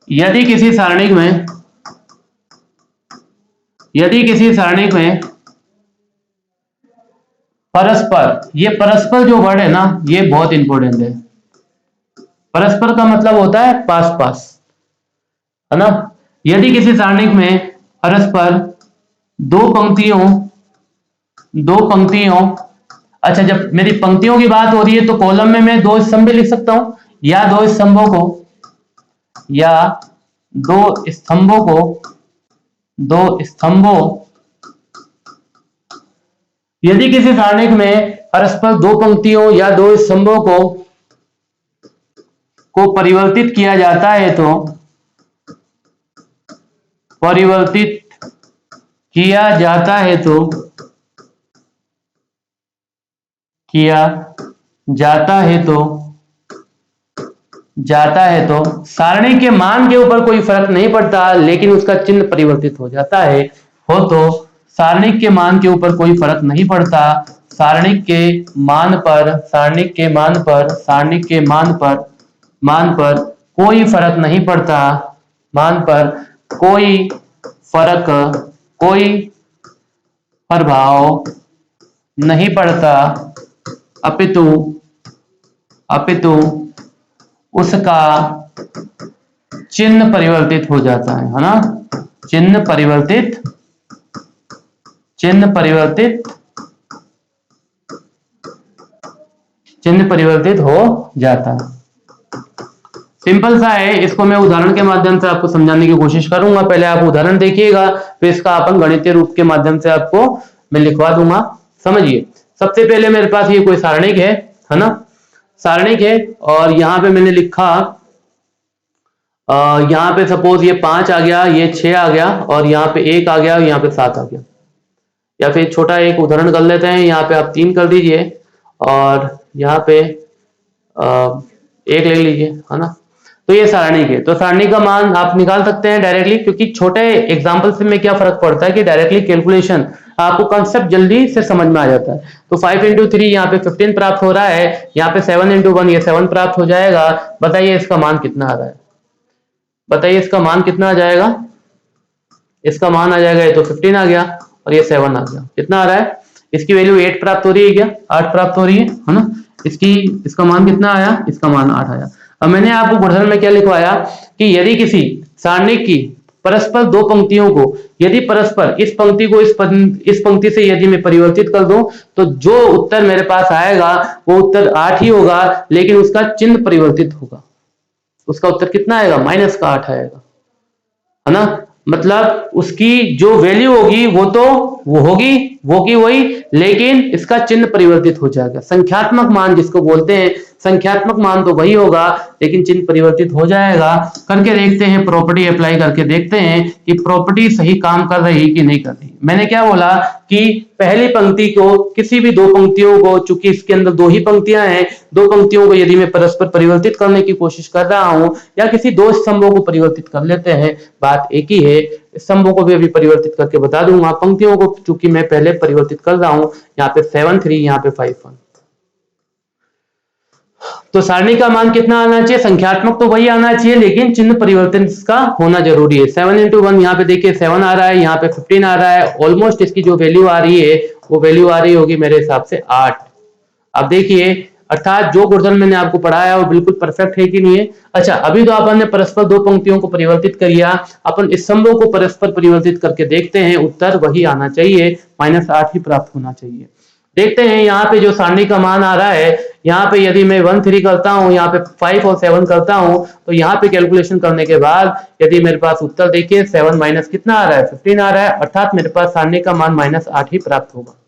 यदि किसी सारणिक में, यदि किसी सारणिक में परस्पर, ये परस्पर जो वर्ड है ना, ये बहुत इंपॉर्टेंट है। परस्पर का मतलब होता है पास पास, है ना। यदि किसी सारणिक में परस्पर दो पंक्तियों, अच्छा जब मेरी पंक्तियों की बात हो रही है तो कॉलम में मैं दो स्तंभ लिख सकता हूं, या दो स्तंभों को, यदि किसी सारणिक में परस्पर दो पंक्तियों या दो स्तंभों को परिवर्तित किया जाता है तो, परिवर्तित किया जाता है तो, सारणी के मान के ऊपर कोई फर्क नहीं पड़ता, लेकिन उसका चिन्ह परिवर्तित हो जाता है। हो तो सारणिक के मान के ऊपर कोई फर्क नहीं पड़ता, सारणिक के मान पर कोई फर्क नहीं पड़ता, मान पर कोई फर्क, कोई प्रभाव नहीं पड़ता, अपितु उसका चिन्ह परिवर्तित हो जाता है ना। चिन्ह परिवर्तित हो जाता है। सिंपल सा है, इसको मैं उदाहरण के माध्यम से आपको समझाने की कोशिश करूंगा। पहले आप उदाहरण देखिएगा, फिर इसका अपन गणितीय रूप के माध्यम से आपको मैं लिखवा दूंगा। समझिए, सबसे पहले मेरे पास ये कोई सारणिक है ना, सारणिक है और यहाँ पे मैंने लिखा, यहाँ पे सपोज ये 5 आ गया, ये 6 आ गया और यहाँ पे 1 आ गया, यहाँ पे 7 आ गया। या फिर छोटा एक उदाहरण कर लेते हैं, यहाँ पे आप 3 कर दीजिए और यहाँ पे 1 ले लीजिए, है ना। तो ये सारणिक है, तो सारणी का मान आप निकाल सकते हैं डायरेक्टली, क्योंकि छोटे एग्जाम्पल से में क्या फर्क पड़ता है कि डायरेक्टली कैलकुलेशन आपको कंसेप्ट जल्दी से समझ में आ जाता है। तो 5 × 3 यहाँ पे 15 प्राप्त हो रहा है, यहाँ पे 7 × 1 ये 7 प्राप्त हो जाएगा। बताइए इसका मान कितना आ रहा है, बताइए इसका मान कितना आ जाएगा। इसका मान आ जाएगा, ये तो 15 आ गया और ये 7 आ गया, कितना आ रहा है, इसकी वैल्यू 8 प्राप्त हो रही है, क्या 8 प्राप्त हो रही है ना। इसका मान कितना आया, इसका मान 8 आया। अब मैंने आपको गुणधर्म में क्या लिखवाया कि यदि किसी सारणिक की परस्पर दो पंक्तियों को, यदि परस्पर इस पंक्ति को इस पंक्ति से यदि मैं परिवर्तित कर दूं तो जो उत्तर मेरे पास आएगा वो उत्तर 8 ही होगा, लेकिन उसका चिन्ह परिवर्तित होगा। उसका उत्तर कितना आएगा, -8 आएगा, है ना। मतलब उसकी जो वैल्यू होगी वो होगी वो की वही, लेकिन इसका चिन्ह परिवर्तित हो जाएगा। संख्यात्मक मान जिसको बोलते हैं, संख्यात्मक मान तो वही होगा लेकिन चिन्ह परिवर्तित हो जाएगा। करके देखते हैं, प्रॉपर्टी अप्लाई करके देखते हैं कि प्रॉपर्टी सही काम कर रही कि नहीं कर रही। मैंने क्या बोला कि पहली पंक्ति को, किसी भी दो पंक्तियों को, चूंकि इसके अंदर दो ही पंक्तियां हैं, दो पंक्तियों को यदि मैं परस्पर परिवर्तित करने की कोशिश कर रहा हूं या किसी दो स्तंभों को परिवर्तित कर लेते हैं, बात एक ही है। स्तंभों को भी अभी परिवर्तित करके बता दूंगा, पंक्तियों को चूंकि मैं पहले परिवर्तित कर रहा हूं, यहाँ पे 7 3, यहाँ पे 5 1। तो सारणी का मान कितना आना चाहिए? संख्यात्मक तो वही आना चाहिए लेकिन चिन्ह परिवर्तन इसका होना जरूरी है। 7 into 1, यहाँ पे देखिए 7 आ रहा है, यहाँ पे 15 आ रहा है। ऑलमोस्ट इसकी जो वैल्यू आ रही है वो वैल्यू आ रही होगी मेरे हिसाब से 8। अब देखिए, अर्थात जो गुणधर्म मैंने आपको पढ़ाया वो बिल्कुल परफेक्ट है कि नहीं है। अच्छा, अभी तो अपन ने परस्पर दो पंक्तियों को परिवर्तित कर लिया, अपन स्तंभों को परस्पर परिवर्तित करके देखते हैं, उत्तर वही आना चाहिए, -8 ही प्राप्त होना चाहिए। देखते हैं यहाँ पे जो सारणी का मान आ रहा है, यहाँ पे यदि मैं 1 3 करता हूँ, यहाँ पे 5 और 7 करता हूँ, तो यहाँ पे कैलकुलेशन करने के बाद यदि मेरे पास उत्तर देखिए 7 माइनस कितना आ रहा है, 15 आ रहा है, अर्थात मेरे पास सारणी का मान -8 ही प्राप्त होगा।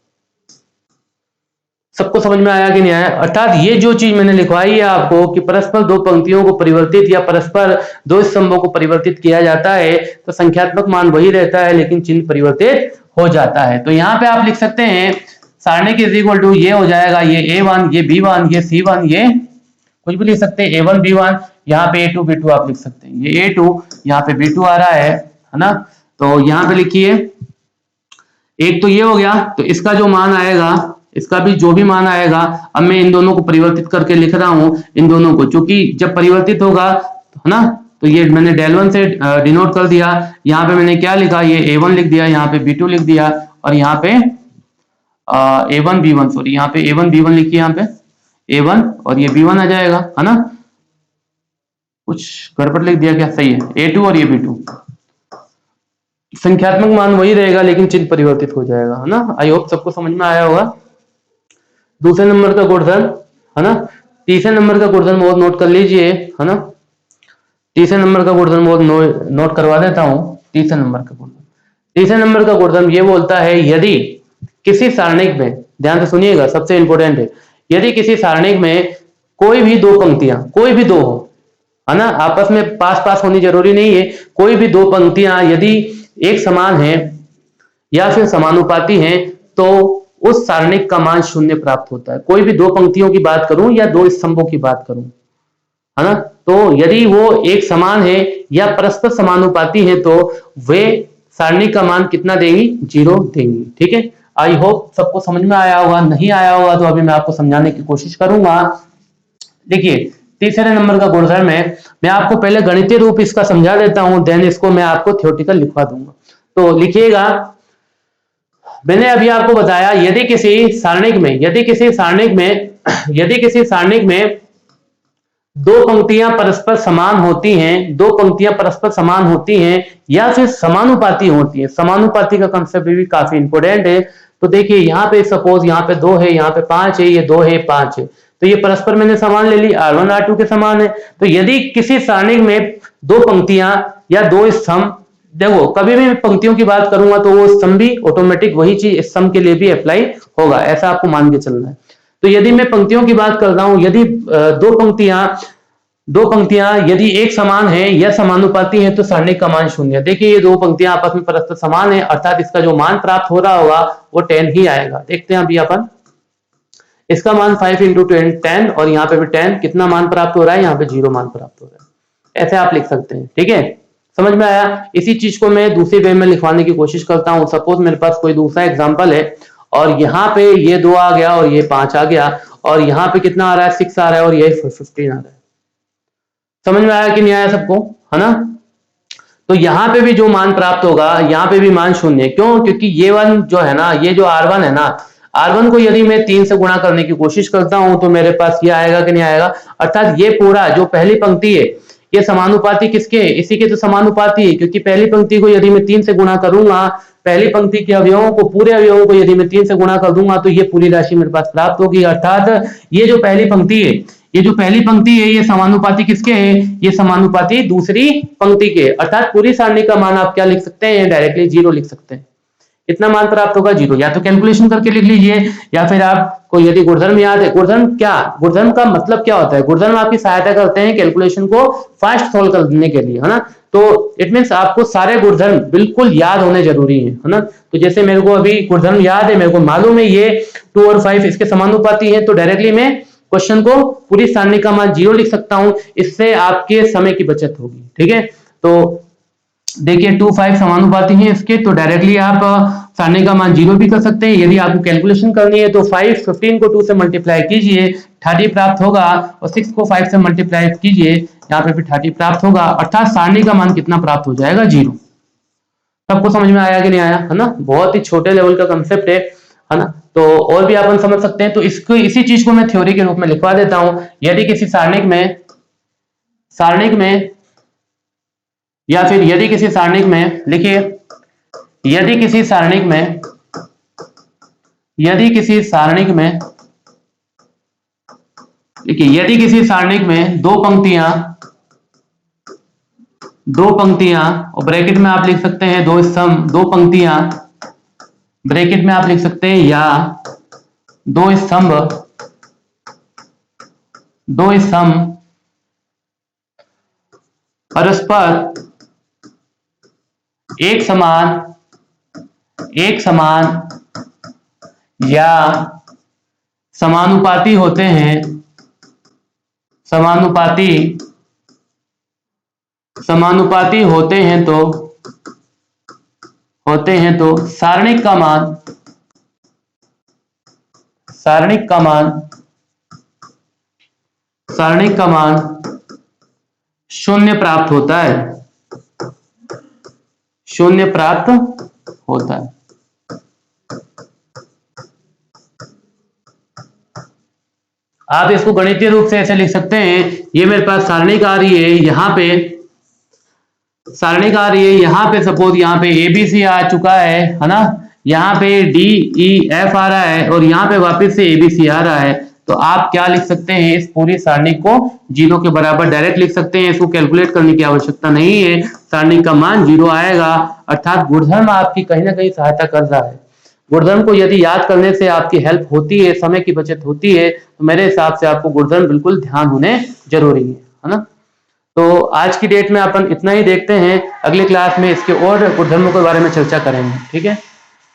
सबको समझ में आया कि नहीं आया? अर्थात ये जो चीज मैंने लिखवाई है आपको कि परस्पर दो पंक्तियों को परिवर्तित या परस्पर दो स्तंभों को परिवर्तित किया जाता है तो संख्यात्मक मान वही रहता है लेकिन चिन्ह परिवर्तित हो जाता है। तो यहाँ पे आप लिख सकते हैं सारणी के इक्वल टू ये हो जाएगा, ये A1, ये B1, ये C1, ये कुछ भी लिख सकते हैं, A1 B1, यहाँ पे A2 B2 आप लिख सकते हैं, ये A2, यहाँ पे B2 आ रहा है ना। तो यहाँ पे लिखिए, एक तो ये हो गया, तो इसका जो मान आएगा, इसका भी जो भी मान आएगा, अब मैं इन दोनों को परिवर्तित करके लिख रहा हूं, इन दोनों को, क्योंकि जब परिवर्तित होगा है ना, तो ये मैंने del1 से डिनोट कर दिया। यहाँ पे मैंने क्या लिखा, ये A1 लिख दिया, यहाँ पे B2 लिख दिया और यहाँ पे A1 B1, सॉरी यहाँ पे A1 B1 लिखिए, यहाँ पे A1 और ये B1 आ जाएगा, है ना। कुछ गड़बड़ लिख दिया क्या? सही है, A2 और ये B2। संख्यात्मक मान वही रहेगा लेकिन चिन्ह परिवर्तित हो जाएगा, है ना। आई होप सबको समझ में आया होगा। दूसरे नंबर का गुणधर्म, है ना। तीसरे नंबर का गुणधर्म और नोट कर लीजिए, है ना। तीसरे नंबर का गुणधर्म और नोट करवा देता हूं। तीसरे नंबर का गुणधर्म ये बोलता है, यदि किसी सारणिक में, ध्यान से सुनिएगा, सबसे इंपॉर्टेंट है, यदि किसी सारणिक में कोई भी दो पंक्तियां, कोई भी दो हो, है ना, आपस में पास होनी जरूरी नहीं है, कोई भी दो पंक्तियां यदि एक समान है या फिर समानुपाती हैं तो उस सारणिक का मान 0 प्राप्त होता है। कोई भी दो पंक्तियों की बात करूं या दो स्तंभों की बात करूं, है ना, तो यदि वो एक समान है या परस्पर समानुपाती है तो वे सारणी का मान कितना देंगी? 0 देंगी। ठीक है, आई होप सबको समझ में आया होगा। नहीं आया होगा तो अभी मैं आपको समझाने की कोशिश करूंगा। देखिए, तीसरे नंबर का गुणधर्म है, मैं आपको पहले गणितीय रूप इसका समझा देता हूं, देन इसको मैं आपको थ्योरेटिकल लिखवा दूंगा। तो लिखिएगा, मैंने अभी आपको बताया, यदि किसी सारणिक में दो पंक्तियां परस्पर समान होती हैं, या फिर समानुपाती होती हैं। समानुपाती का कंसेप्ट भी काफी इंपॉर्टेंट है। तो देखिए, यहाँ पे सपोज यहाँ पे 2 है, यहाँ पे 5 है, ये 2 है, 5 है, तो ये परस्पर मैंने समान ले ली, R1 R2 के समान है। तो यदि किसी सारणिक में दो पंक्तियां या दो स्तंभ, देखो कभी भी पंक्तियों की बात करूंगा तो वो स्तंभ भी ऑटोमेटिक वही चीज स्तंभ के लिए भी अप्लाई होगा, ऐसा आपको मान के चलना है। तो यदि मैं पंक्तियों की बात कर रहा हूं, यदि दो पंक्तियां यदि एक समान है या समानुपाती है तो सारणी का मान 0 है। देखिए, ये दो पंक्तियां आपस में परस्पर समान है, अर्थात इसका जो मान प्राप्त हो रहा होगा वो 10 ही आएगा। देखते हैं अभी अपन, इसका मान 5 into 10 और यहाँ पे भी 10, कितना मान प्राप्त हो रहा है? यहाँ पे 0 मान प्राप्त हो रहा है। ऐसे आप लिख सकते हैं। ठीक है, समझ में आया? इसी चीज को मैं दूसरे वे में लिखवाने की कोशिश करता हूं। सपोज मेरे पास कोई दूसरा एग्जांपल है और यहाँ पे ये 2 आ गया और ये 5 आ गया और यहाँ पे कितना आ रहा है? 6 आ रहा है और ये 15 आ रहा है। समझ में आया कि नहीं आया सबको, है ना। तो यहाँ पे भी जो मान प्राप्त होगा, यहाँ पे भी मान 0 है। क्यों? क्योंकि ये 1 जो है ना, ये जो R1 है ना, R1 को यदि मैं 3 से गुणा करने की कोशिश करता हूं तो मेरे पास ये आएगा कि नहीं आएगा? अर्थात ये पूरा जो पहली पंक्ति है ये समानुपाती किसके है? इसी के तो समानुपाती है, क्योंकि पहली पंक्ति को यदि मैं 3 से गुणा करूंगा, पहली पंक्ति के अवयवों को, पूरे अवयवों को यदि मैं 3 से गुणा कर दूंगा तो ये पूरी राशि मेरे पास प्राप्त होगी। अर्थात ये जो पहली पंक्ति है ये जो पहली पंक्ति है ये समानुपाती किसके है, ये समानुपाती दूसरी पंक्ति के, अर्थात पूरी सारणी का मान आप क्या लिख सकते हैं, डायरेक्टली 0 लिख सकते हैं। कितना मान प्राप्त होगा, 0। या तो कैलकुलेशन करके लिख लीजिए, या फिर आपको यदि गुणधर्म याद है, गुणधर्म का मतलब क्या होता है, गुणधर्म आपकी सहायता करते हैं कैलकुलेशन को फास्ट सोल्व करने के लिए, है ना। तो इट मीन्स आपको सारे गुणधर्म बिल्कुल याद होने जरूरी है ना। तो जैसे मेरे को अभी गुणधर्म याद है, मेरे को मालूम है ये 2 और 5 इसके समानुपाती है, तो डायरेक्टली मैं क्वेश्चन को पूरी सारणी का मान 0 लिख सकता हूं, इससे आपके समय की बचत होगी। ठीक है, तो देखिए 2, 5 समानुपाती हैं इसके, तो डायरेक्टली आप सारणी का मान 0 भी कर सकते हैं। यदि आपको कैलकुलेशन करनी है तो 15 को 2 से मल्टीप्लाई कीजिए, 30 प्राप्त होगा, और 6 को 5 से मल्टीप्लाई कीजिए, यहाँ पे भी 30 प्राप्त होगा, अर्थात सारणी का मान कितना प्राप्त हो जाएगा, 0। सबको समझ में आया कि नहीं आया, है ना। बहुत ही छोटे लेवल का कंसेप्ट है ना। तो और भी अपन समझ सकते हैं, तो इसको इसी चीज को मैं थ्योरी के रूप में लिखवा देता हूं। यदि किसी सारणिक में या फिर यदि किसी सारणिक में लिखिए, यदि किसी सारणिक में दो पंक्तियां और ब्रैकेट में आप लिख सकते हैं दो पंक्तियां, ब्रैकेट में आप लिख सकते हैं या दो स्तंभ परस्पर एक समान या समानुपाती होते हैं, तो सारणिक का मान 0 प्राप्त होता है, आप इसको गणितीय रूप से ऐसे लिख सकते हैं, ये मेरे पास सारणिक आ रही है, यहाँ पे सपोज यहाँ पे ABC आ चुका है ना, यहाँ पे DEF आ रहा है, और यहाँ पे वापस से ABC आ रहा है। तो आप क्या लिख सकते हैं, इस पूरी सारणी को 0 के बराबर डायरेक्ट लिख सकते हैं, इसको कैलकुलेट करने की आवश्यकता नहीं है, सारणी का मान 0 आएगा। अर्थात गुणधर्म आपकी कहीं ना कहीं सहायता कर रहा है। गुणधर्म को यदि याद करने से आपकी हेल्प होती है, समय की बचत होती है, तो मेरे हिसाब से आपको गुणधर्म बिल्कुल ध्यान होने जरूरी है ना। तो आज की डेट में अपन इतना ही देखते हैं, अगली क्लास में इसके और गुणधर्मों के बारे में चर्चा करेंगे। ठीक है।